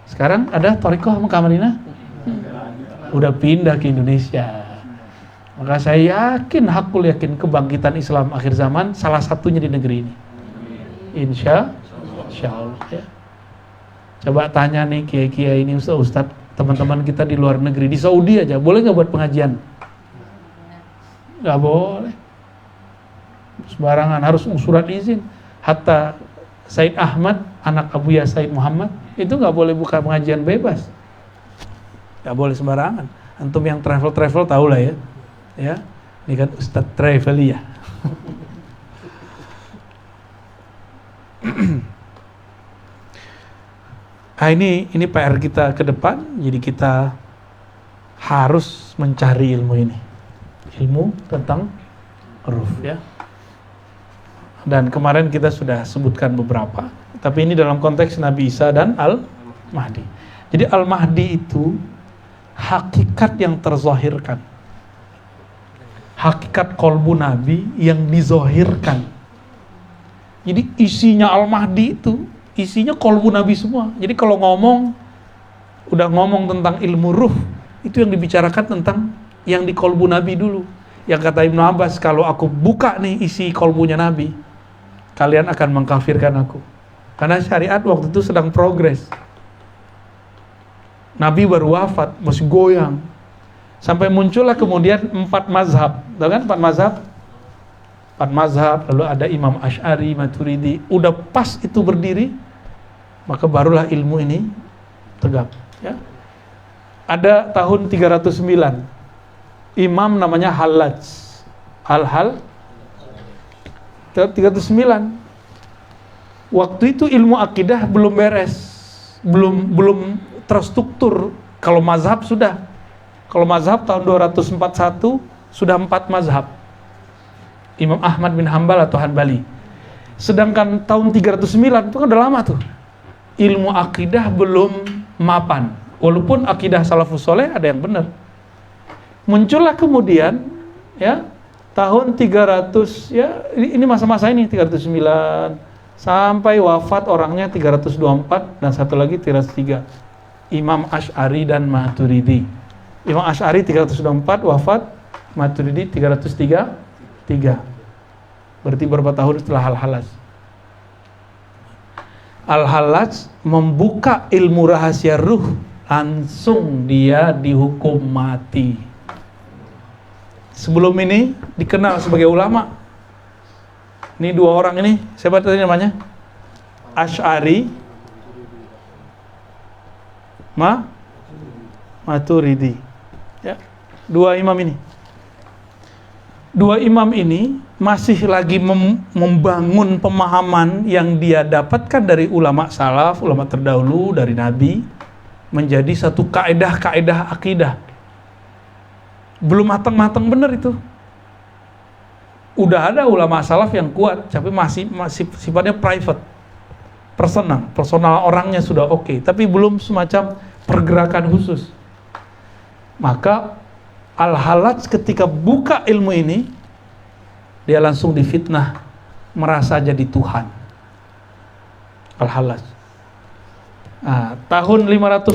Sekarang ada Thariqah Mekah, Madinah? Udah pindah ke Indonesia. Maka saya yakin, hakul yakin kebangkitan Islam akhir zaman salah satunya di negeri ini. Insya Allah ya. Coba tanya nih kiai-kiai ini, ustaz-ustaz, teman-teman kita di luar negeri, di Saudi aja, boleh nggak buat pengajian? Nggak boleh. Sembarangan, harus surat izin. Hatta Said Ahmad, anak Abuya Said Muhammad, itu nggak boleh buka pengajian bebas. Nggak boleh sembarangan. Antum yang travel tahu lah ya. Ya, ini kan Ustadz travel ya. Nah, ini PR kita ke depan. Jadi kita harus mencari ilmu ini, ilmu tentang huruf ya. Dan kemarin kita sudah sebutkan beberapa, tapi ini dalam konteks Nabi Isa dan Al-Mahdi. Jadi Al-Mahdi itu hakikat yang terzahirkan, hakikat kolbu Nabi yang dizohirkan. Jadi isinya Al-Mahdi itu, isinya kolbu Nabi semua. Jadi kalau udah ngomong tentang ilmu ruh, itu yang dibicarakan tentang yang di kolbu Nabi dulu. Yang kata Ibnu Abbas, kalau aku buka nih isi kolbunya Nabi, kalian akan mengkafirkan aku. Karena syariat waktu itu sedang progres. Nabi baru wafat, masih goyang. Sampai muncullah kemudian 4 mazhab. Tahu kan 4 mazhab? 4 mazhab, lalu ada Imam Asy'ari, Maturidi. Udah pas itu berdiri, maka barulah ilmu ini tegak. Ya. Ada tahun 309, imam namanya Hallaj. Al-Hal 309. Waktu itu ilmu akidah belum beres, belum terstruktur. Kalau mazhab sudah. Kalau mazhab tahun 241 sudah 4 mazhab. Imam Ahmad bin Hambal atau Hanbali. Sedangkan tahun 309 itu kan udah lama tuh. Ilmu akidah belum mapan. Walaupun akidah salafus soleh ada yang benar. Muncullah kemudian ya tahun 300 ya ini masa-masa ini 309 sampai wafat orangnya 324 dan satu lagi 303. Imam Asy'ari dan Maturidi. Imam Asy'ari 324 wafat, Maturidi 303. Berarti berapa tahun setelah Al-Hallaj? Al-Hallaj membuka ilmu rahasia ruh, langsung dia dihukum mati. Sebelum ini dikenal sebagai ulama. Ini 2 orang ini, siapa tadi namanya? Asy'ari, Maturidi. Ya, 2 imam ini. 2 imam ini masih lagi membangun pemahaman yang dia dapatkan dari ulama salaf, ulama terdahulu, dari Nabi, menjadi satu kaedah-kaedah akidah. Belum matang-matang benar itu. Udah ada ulama salaf yang kuat, tapi masih sifatnya private, personal orangnya sudah oke, tapi belum semacam pergerakan khusus. Maka Al-Hallaj ketika buka ilmu ini, dia langsung difitnah, merasa jadi Tuhan. Al-Hallaj. Tahun 505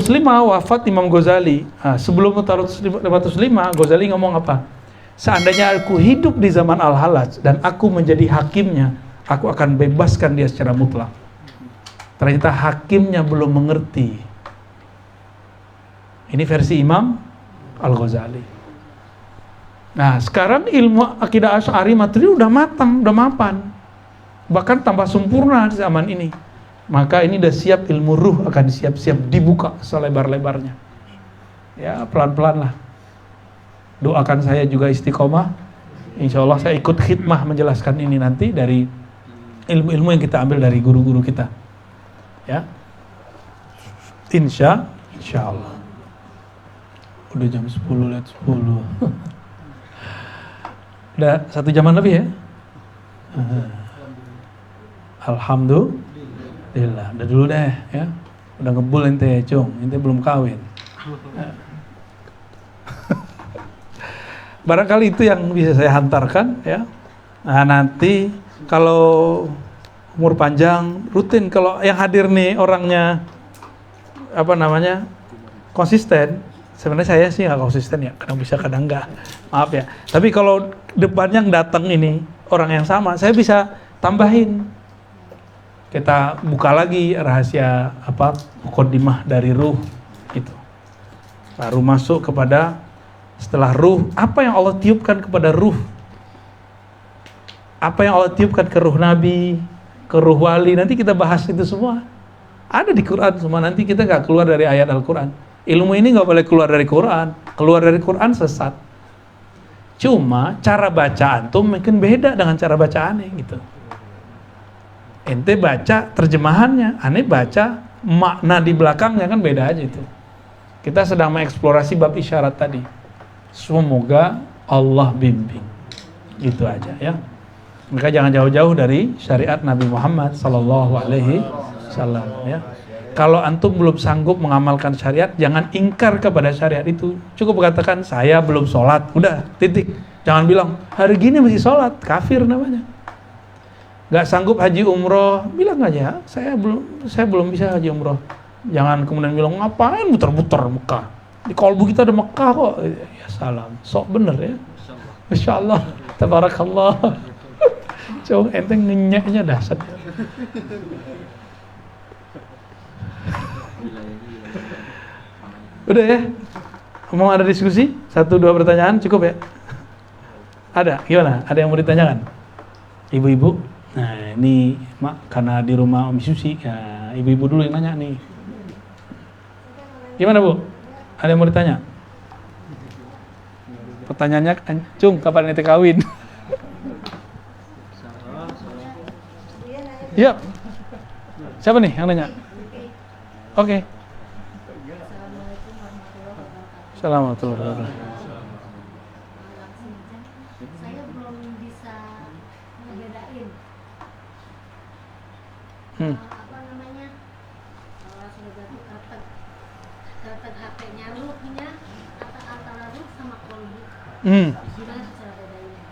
wafat Imam Ghazali. Sebelum tahun 505, Ghazali ngomong apa? Seandainya aku hidup di zaman Al-Hallaj dan aku menjadi hakimnya, aku akan bebaskan dia secara mutlak. Ternyata hakimnya belum mengerti. Ini versi Imam Al-Ghazali. Nah, sekarang ilmu akidah Asy'ari Maturidi udah matang, udah mapan. Bahkan tambah sempurna di zaman ini. Maka ini udah siap, ilmu ruh akan siap-siap dibuka selebar-lebarnya. Ya, pelan-pelan lah. Doakan saya juga istiqomah. Insya Allah saya ikut khidmah menjelaskan ini nanti dari ilmu-ilmu yang kita ambil dari guru-guru kita. Ya. Insya Allah. Udah jam 10 lewat 10. Udah 1 jaman lebih ya? Alhamdulillah. Udah dulu deh ya. Udah ngebul ente, Cung. Ente belum kawin. Barangkali itu yang bisa saya hantarkan ya. Nah, nanti kalau umur panjang rutin, kalau yang hadir nih orangnya konsisten. Sebenarnya saya sih nggak konsisten ya, kadang bisa kadang enggak, maaf ya. Tapi kalau depannya yang datang ini orang yang sama, saya bisa tambahin. Kita buka lagi rahasia muqaddimah dari ruh itu. Baru masuk kepada setelah ruh, apa yang Allah tiupkan kepada ruh? Apa yang Allah tiupkan ke ruh Nabi, ke ruh wali, nanti kita bahas itu semua. Ada di Quran semua, nanti kita nggak keluar dari ayat Al-Quran. Ilmu ini nggak boleh keluar dari Quran. Keluar dari Quran sesat. Cuma cara bacaan tuh mungkin beda dengan cara bacaannya gitu. Ente baca terjemahannya, aneh baca makna di belakangnya, kan beda aja itu. Kita sedang mengeksplorasi bab isyarat tadi. Semoga Allah bimbing. Gitu aja ya. Maka jangan jauh-jauh dari syariat Nabi Muhammad SAW ya. Kalau antum belum sanggup mengamalkan syariat, jangan ingkar kepada syariat itu. Cukup katakan saya belum sholat, udah titik. Jangan bilang hari gini masih sholat, kafir namanya. Gak sanggup haji umroh, bilang aja saya belum bisa haji umroh. Jangan kemudian bilang ngapain muter-muter Mekah. Di kolbu kita ada Mekah kok. Ya salam, sok bener ya. Masya Allah, tabarakallah. Coba ente ngenyaknya dasar. Udah ya? Mau ada diskusi? 1-2 pertanyaan cukup ya? Ada? Gimana? Ada yang mau ditanyakan? Ibu-ibu? Nah ini mak, karena di rumah Om Susi ya, ibu-ibu dulu yang nanya nih. Gimana Bu? Ada yang mau ditanya? Pertanyaannya kan, Cung, kapan ente kawin? Iya. Siapa nih yang nanya? Oke. Assalamualaikum warahmatullahi wabarakatuh. Saya belum bisa ngebedain kalau sudah dapat HP-nya ruhnya antara ruh sama kolbu. Gimana cara bedainnya?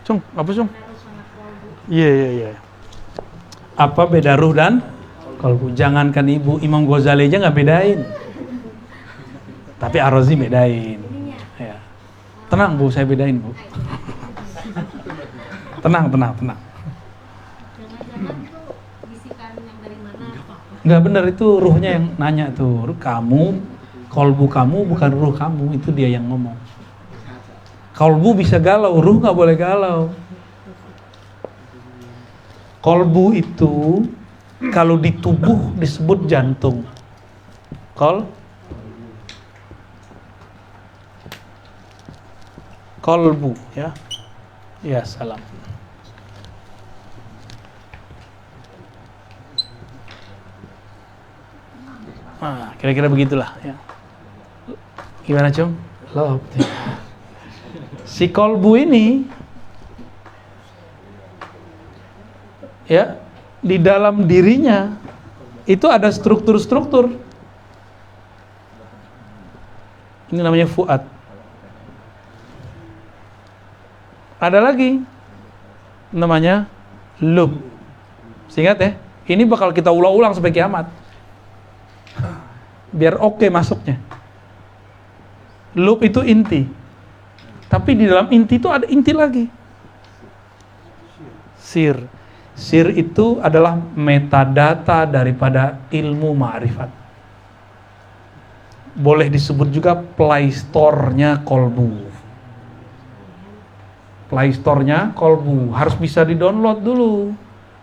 Cung, apa Cung? Ruh sama kolbu. Iya. Apa beda ruh dan kolbu? Jangankan ibu, Imam Ghazali aja nggak bedain. Tapi Ar-Razi bedain. Ya. Tenang Bu, saya bedain Bu. Tenang. Jangan-jangan itu bisikan yang dari mana? Nggak benar, itu ruhnya yang nanya tuh. Kamu, kolbu kamu bukan ruh kamu, itu dia yang ngomong. Kolbu bisa galau, ruh nggak boleh galau. Kolbu itu kalau di tubuh disebut jantung. Kolbu ya. Ya salam. Nah, kira-kira begitulah ya. Gimana Cung? Love. Si kolbu ini ya, di dalam dirinya itu ada struktur-struktur. Ini namanya fuad. Ada lagi namanya lub. Ingat ya, ini bakal kita ulang-ulang sampai kiamat. Biar oke masuknya. Lub itu inti. Tapi di dalam inti itu ada inti lagi. Sir. Sir itu adalah metadata daripada ilmu ma'rifat. Boleh disebut juga Play Store-nya kolbu. Play Store-nya kolbu. Harus bisa di-download dulu.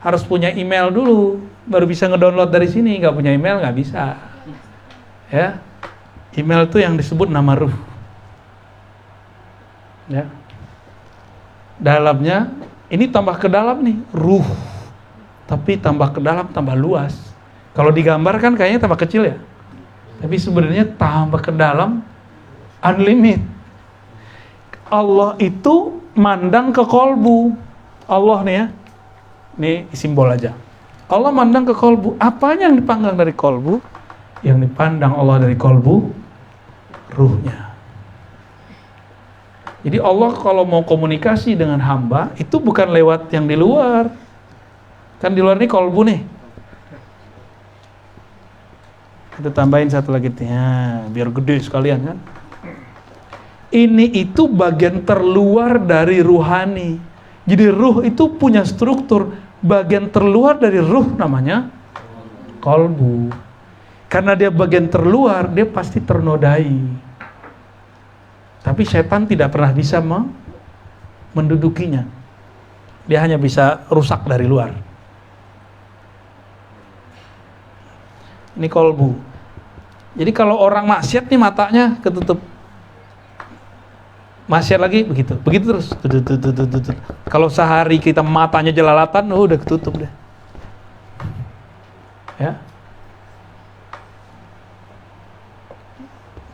Harus punya email dulu. Baru bisa ngedownload dari sini. Nggak punya email nggak bisa. Ya, email itu yang disebut nama ruh. Ya. Dalamnya, ini tambah ke dalam nih, ruh. Tapi tambah ke dalam, tambah luas. Kalau digambarkan kayaknya tambah kecil ya. Tapi sebenarnya tambah ke dalam, unlimited. Allah itu mandang ke kolbu. Allah nih ya, ini simbol aja. Allah mandang ke kolbu. Apanya yang dipandang dari kolbu? Yang dipandang Allah dari kolbu, ruhnya. Jadi Allah kalau mau komunikasi dengan hamba itu bukan lewat yang di luar. Kan di luar ini kolbu nih. Kita tambahin satu lagi nih, ya, biar gede sekalian kan. Ini itu bagian terluar dari ruhani. Jadi ruh itu punya struktur. Bagian terluar dari ruh namanya kolbu. Karena dia bagian terluar, dia pasti ternodai. Tapi setan tidak pernah bisa mendudukinya. Dia hanya bisa rusak dari luar. Ini kolbu. Jadi kalau orang maksiat nih matanya ketutup. Maksiat lagi begitu terus. Kalau sehari kita matanya jelalatan, udah ketutup deh. Ya.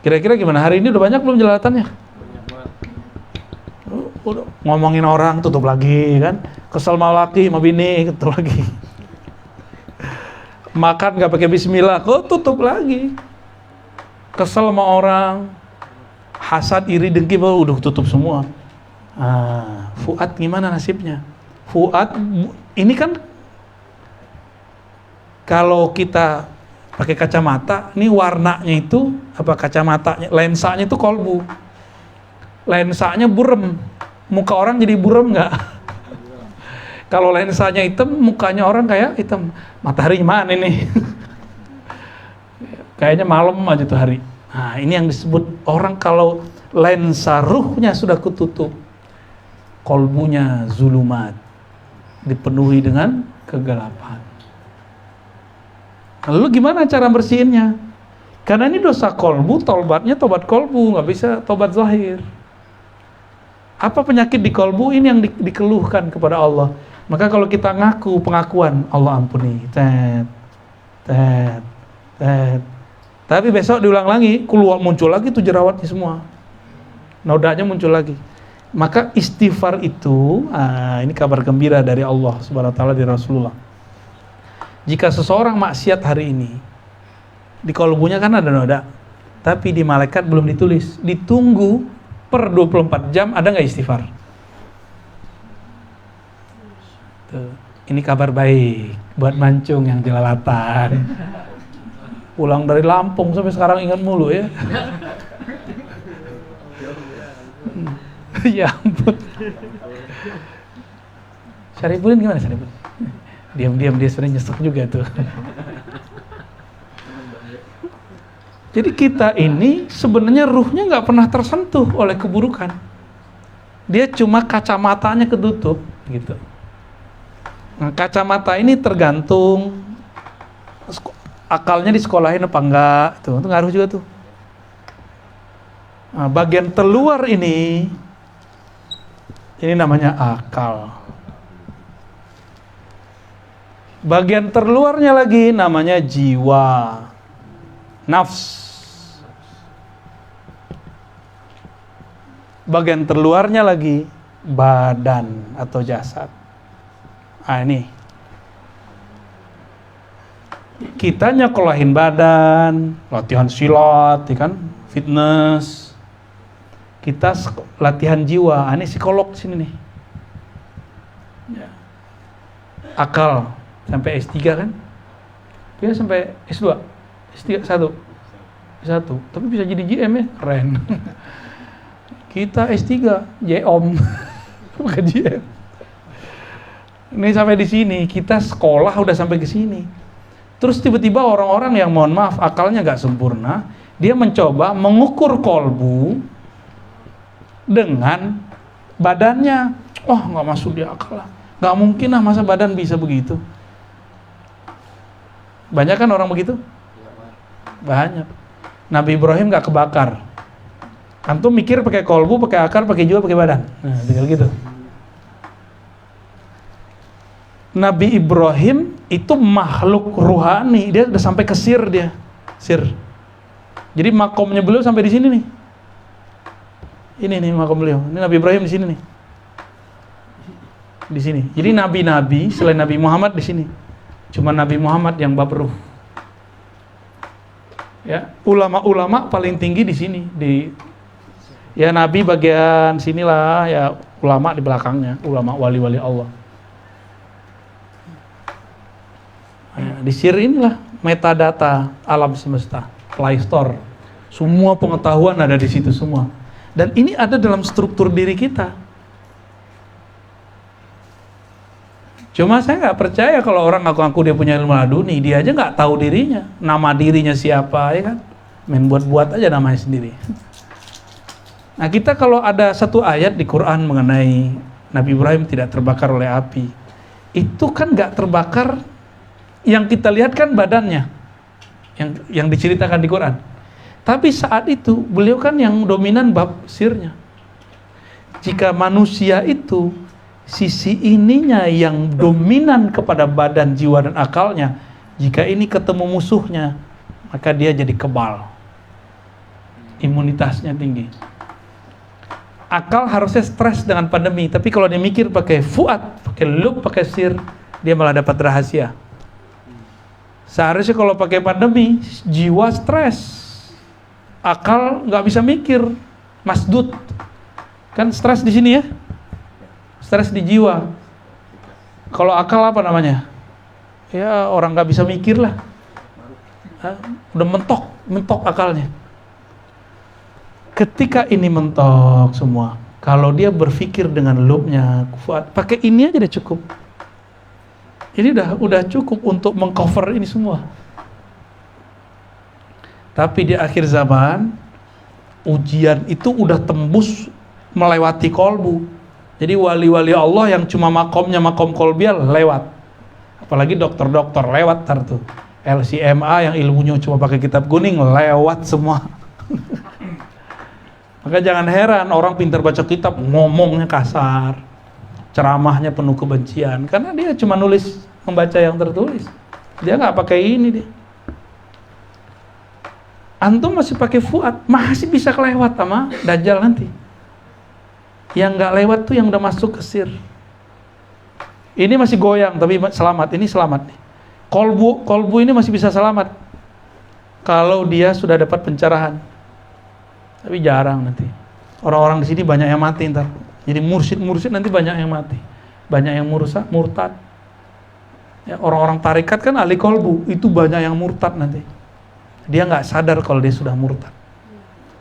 Kira-kira gimana? Hari ini udah banyak belum jelalatannya? Banyak banget. Udah ngomongin orang tutup lagi kan. Kesel sama laki sama bini tutup lagi. Makan gak pakai bismillah, kok tutup lagi. Kesel sama orang, hasad, iri, dengki, udah tutup semua. Fuad gimana nasibnya? Fuad ini kan kalau kita pakai kacamata, ini warnanya itu apa, kacamatanya, lensanya itu kolbu. Lensanya burem. Muka orang jadi burem nggak? Kalau lensanya hitam, mukanya orang kayak hitam. Matahari mana ini? Kayaknya malam aja tuh hari. Nah, ini yang disebut orang kalau lensa ruhnya sudah ketutup, kolbunya zulumat, dipenuhi dengan kegelapan. Lalu gimana cara bersihinnya? Karena ini dosa kolbu, tobatnya tobat kolbu, nggak bisa tobat zahir. Apa penyakit di kolbu? Ini yang dikeluhkan kepada Allah. Maka kalau kita ngaku pengakuan, Allah ampuni, tapi besok diulang lagi, keluar muncul lagi tuh jerawatnya semua, nodanya muncul lagi. Maka istighfar itu, ini kabar gembira dari Allah Subhanahu Wa Taala, dari Rasulullah. Jika seseorang maksiat hari ini, di kolbunya kan ada noda, tapi di malaikat belum ditulis, ditunggu per 24 jam ada nggak istighfar? Tuh, ini kabar baik buat mancung yang jelalatan. Pulang dari Lampung sampai sekarang ingat mulu ya. Ya ampun. Syarifudin gimana Syarifudin? Diam-diam dia sebenarnya nyesek juga tuh. Jadi kita ini sebenarnya ruhnya nggak pernah tersentuh oleh keburukan. Dia cuma kacamatanya ketutup gitu. Nah, kacamata ini tergantung akalnya disekolahin apa enggak, itu ngaruh juga tuh. Nah, bagian terluar ini namanya akal. Bagian terluarnya lagi namanya jiwa, nafs. Bagian terluarnya lagi badan atau jasad. Ini kita nyekolahin badan, latihan silat, ya kan, fitness. Kita latihan jiwa. Ini psikolog di sini nih. Ya. Akal sampai S3 kan? Dia sampai S2, S3 S1, tapi bisa jadi GM ya, keren. Kita S3, JOM, bukan GM. Ini sampai di sini, kita sekolah udah sampai ke sini. Terus tiba-tiba orang-orang yang mohon maaf akalnya nggak sempurna, dia mencoba mengukur kolbu dengan badannya. Oh, nggak masuk di akal lah, nggak mungkin lah, masa badan bisa begitu. Banyak kan orang begitu? Banyak. Nabi Ibrahim nggak kebakar. Antum mikir pakai kolbu, pakai akal, pakai jiwa, pakai badan. Nah, tinggal gitu. Nabi Ibrahim itu makhluk ruhani, dia udah sampai ke sir dia. Sir. Jadi makomnya beliau sampai di sini nih. Ini nih makom beliau. Ini Nabi Ibrahim di sini nih. Di sini. Jadi nabi-nabi selain Nabi Muhammad di sini. Cuma Nabi Muhammad yang bab ruh. Ya, ulama-ulama paling tinggi di sini, di Ya Nabi bagian sinilah, ya ulama di belakangnya, ulama wali-wali Allah. Nah, di SIR inilah metadata alam semesta, Play Store. Semua pengetahuan ada di situ semua. Dan ini ada dalam struktur diri kita. Cuma saya nggak percaya kalau orang ngaku-ngaku dia punya ilmu laduni, dia aja nggak tahu dirinya, nama dirinya siapa, ya kan? Main buat-buat aja namanya sendiri. Nah kita kalau ada satu ayat di Quran mengenai Nabi Ibrahim tidak terbakar oleh api, itu kan nggak terbakar, yang kita lihat kan badannya, yang diceritakan di Quran. Tapi saat itu beliau kan yang dominan bab sirnya. Jika manusia itu sisi ininya yang dominan kepada badan, jiwa dan akalnya, jika ini ketemu musuhnya, maka dia jadi kebal, imunitasnya tinggi. Akal harusnya stres dengan pandemi, tapi kalau dia mikir pakai fuad, pakai lub, pakai sir, dia malah dapat rahasia. Seharusnya kalau pakai pandemi, jiwa stres, akal nggak bisa mikir, masdud. Kan stres di sini ya, stres di jiwa. Kalau akal apa namanya? Ya orang nggak bisa mikir lah, udah mentok akalnya. Ketika ini mentok semua, kalau dia berpikir dengan lubnya, pakai ini aja udah cukup. Ini udah cukup untuk mengcover ini semua. Tapi di akhir zaman, ujian itu udah tembus melewati kolbu. Jadi wali-wali Allah yang cuma makomnya makom kolbial lewat. Apalagi dokter-dokter lewat tuh. LCMA yang ilmunya cuma pakai kitab kuning lewat semua. Maka jangan heran orang pintar baca kitab ngomongnya kasar, ceramahnya penuh kebencian, karena dia cuma membaca yang tertulis. Dia nggak pakai ini dia. Antum masih pakai fuad, masih bisa kelewat sama Dajjal nanti. Yang nggak lewat tuh yang udah masuk ke sir. Ini masih goyang tapi selamat, ini selamat nih. Kolbu ini masih bisa selamat kalau dia sudah dapat pencerahan. Tapi jarang nanti. Orang-orang di sini banyak yang mati ntar. Jadi mursyid nanti banyak yang mati. Banyak yang murtad. Ya, orang-orang tarikat kan ahli kolbu, itu banyak yang murtad nanti. Dia nggak sadar kalau dia sudah murtad.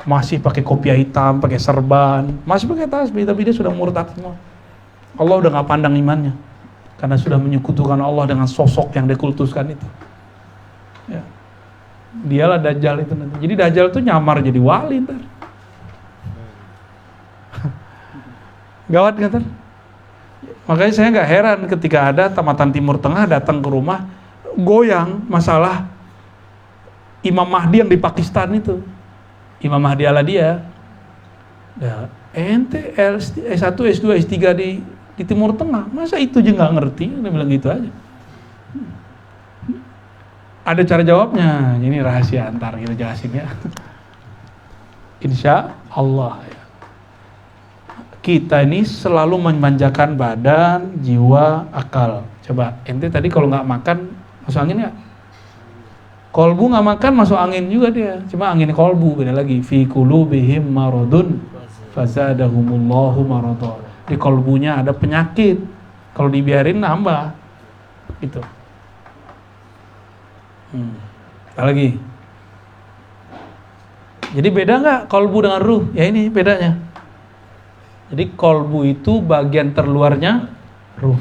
Masih pakai kopiah hitam, pakai serban, masih pakai tasbih, tapi dia sudah murtad semua. Allah udah nggak pandang imannya, karena sudah menyekutukan Allah dengan sosok yang dikultuskan itu. Ya. Dialah Dajjal itu nanti. Jadi Dajjal itu nyamar jadi wali ntar. Gawat nggak ntar? Makanya saya nggak heran ketika ada tamatan Timur Tengah datang ke rumah goyang masalah Imam Mahdi yang di Pakistan itu. Imam Mahdi ala dia. Ya, ente S1, S2, S3 di Timur Tengah, masa itu aja nggak ngerti? Dia bilang gitu aja. Ada cara jawabnya, ini rahasia antar kita jelasin ya. Insya Allah ya. Kita ini selalu memanjakan badan, jiwa, akal. Coba, ente tadi kalau nggak makan masuk angin nggak? Kolbu nggak makan masuk angin juga dia. Cuma angin kolbu beda lagi. Fi qulubihim maradun fazadahumullahu marada. Di kolbunya ada penyakit. Kalau dibiarin nambah. Gitu. Apa lagi? Jadi beda nggak kolbu dengan ruh? Ya ini bedanya. Jadi kolbu itu bagian terluarnya ruh.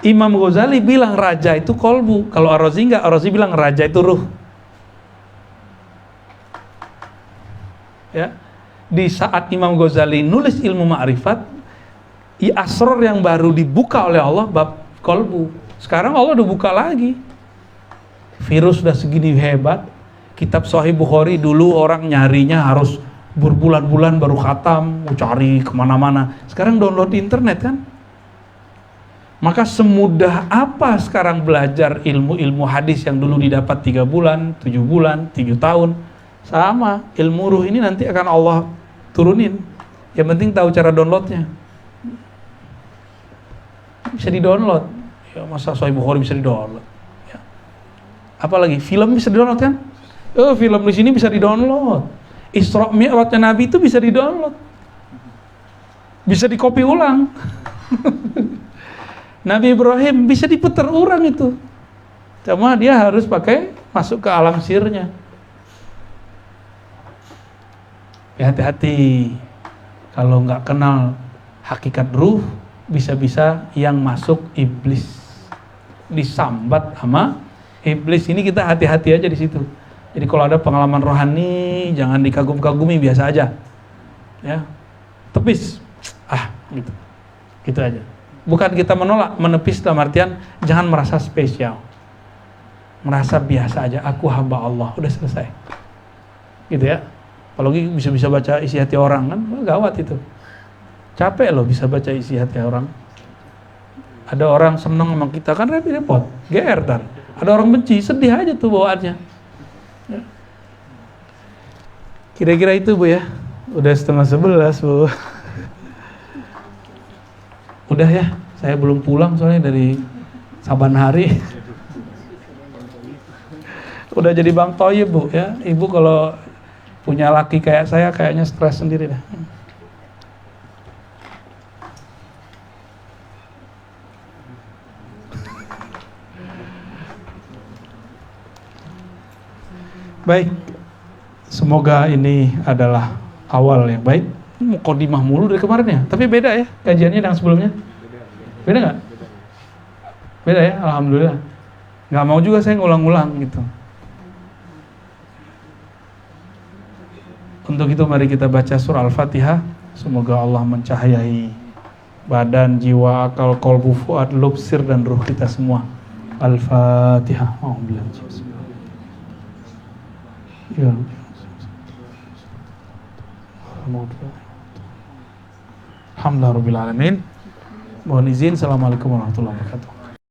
Imam Ghazali bilang raja itu kolbu. Kalau Ar-Razi enggak, Ar-Razi bilang raja itu ruh. Ya. Di saat Imam Ghazali nulis ilmu ma'rifat, asror yang baru dibuka oleh Allah bab kolbu. Sekarang Allah udah buka lagi. Virus udah segini hebat. Kitab Sahih Bukhari dulu orang nyarinya harus berbulan-bulan baru khatam, mau cari kemana-mana. Sekarang download di internet kan. Maka semudah apa sekarang belajar ilmu-ilmu hadis yang dulu didapat 3 bulan, 7 bulan, 7 tahun. Sama, ilmu ruh ini nanti akan Allah turunin. Yang penting tahu cara downloadnya. Bisa di-download. Ya, masa Sahih Bukhari bisa di-download. Ya. Apalagi film bisa di-download kan? Film di sini bisa di-download. Isra Mi'rajnya Nabi itu bisa di-download. Bisa di-copy ulang. Nabi Ibrahim bisa diputar ulang itu. Cuma dia harus masuk ke alam sirnya. Ya, hati-hati. Kalau nggak kenal hakikat ruh, bisa-bisa yang masuk iblis. Disambat sama iblis. Ini kita hati-hati aja di situ. Jadi kalau ada pengalaman rohani, jangan dikagum-kagumi, biasa aja. Ya. Tepis. Gitu. Gitu aja. Bukan kita menolak, menepis dalam artian jangan merasa spesial. Merasa biasa aja, aku hamba Allah, udah selesai. Gitu ya. Apalagi bisa baca isi hati orang kan, gawat itu. Capek loh bisa baca isi hati orang. Ada orang seneng sama kita kan repot, GR kan. Ada orang benci, sedih aja tuh bawaannya. Ya. Kira-kira itu Bu ya. Udah 10:30 Bu. Udah ya, saya belum pulang soalnya dari Saban Hari. Udah jadi Bang Toyib Bu ya. Ibu kalau punya laki kayak saya kayaknya stres sendiri dah. Baik, semoga ini adalah awal yang baik. Mukadimah mulu dari kemarin ya, tapi beda ya kajiannya dengan sebelumnya. Beda nggak? Beda ya, alhamdulillah. Nggak mau juga saya ngulang-ngulang gitu. Untuk itu mari kita baca surah Al-Fatihah. Semoga Allah mencahayai badan, jiwa, akal, qalbu, fuad, lub, sir dan ruh kita semua. Al-Fatihah. Ya. Alhamdulillah rabbil alamin. Mohon izin. Assalamualaikum warahmatullahi wabarakatuh.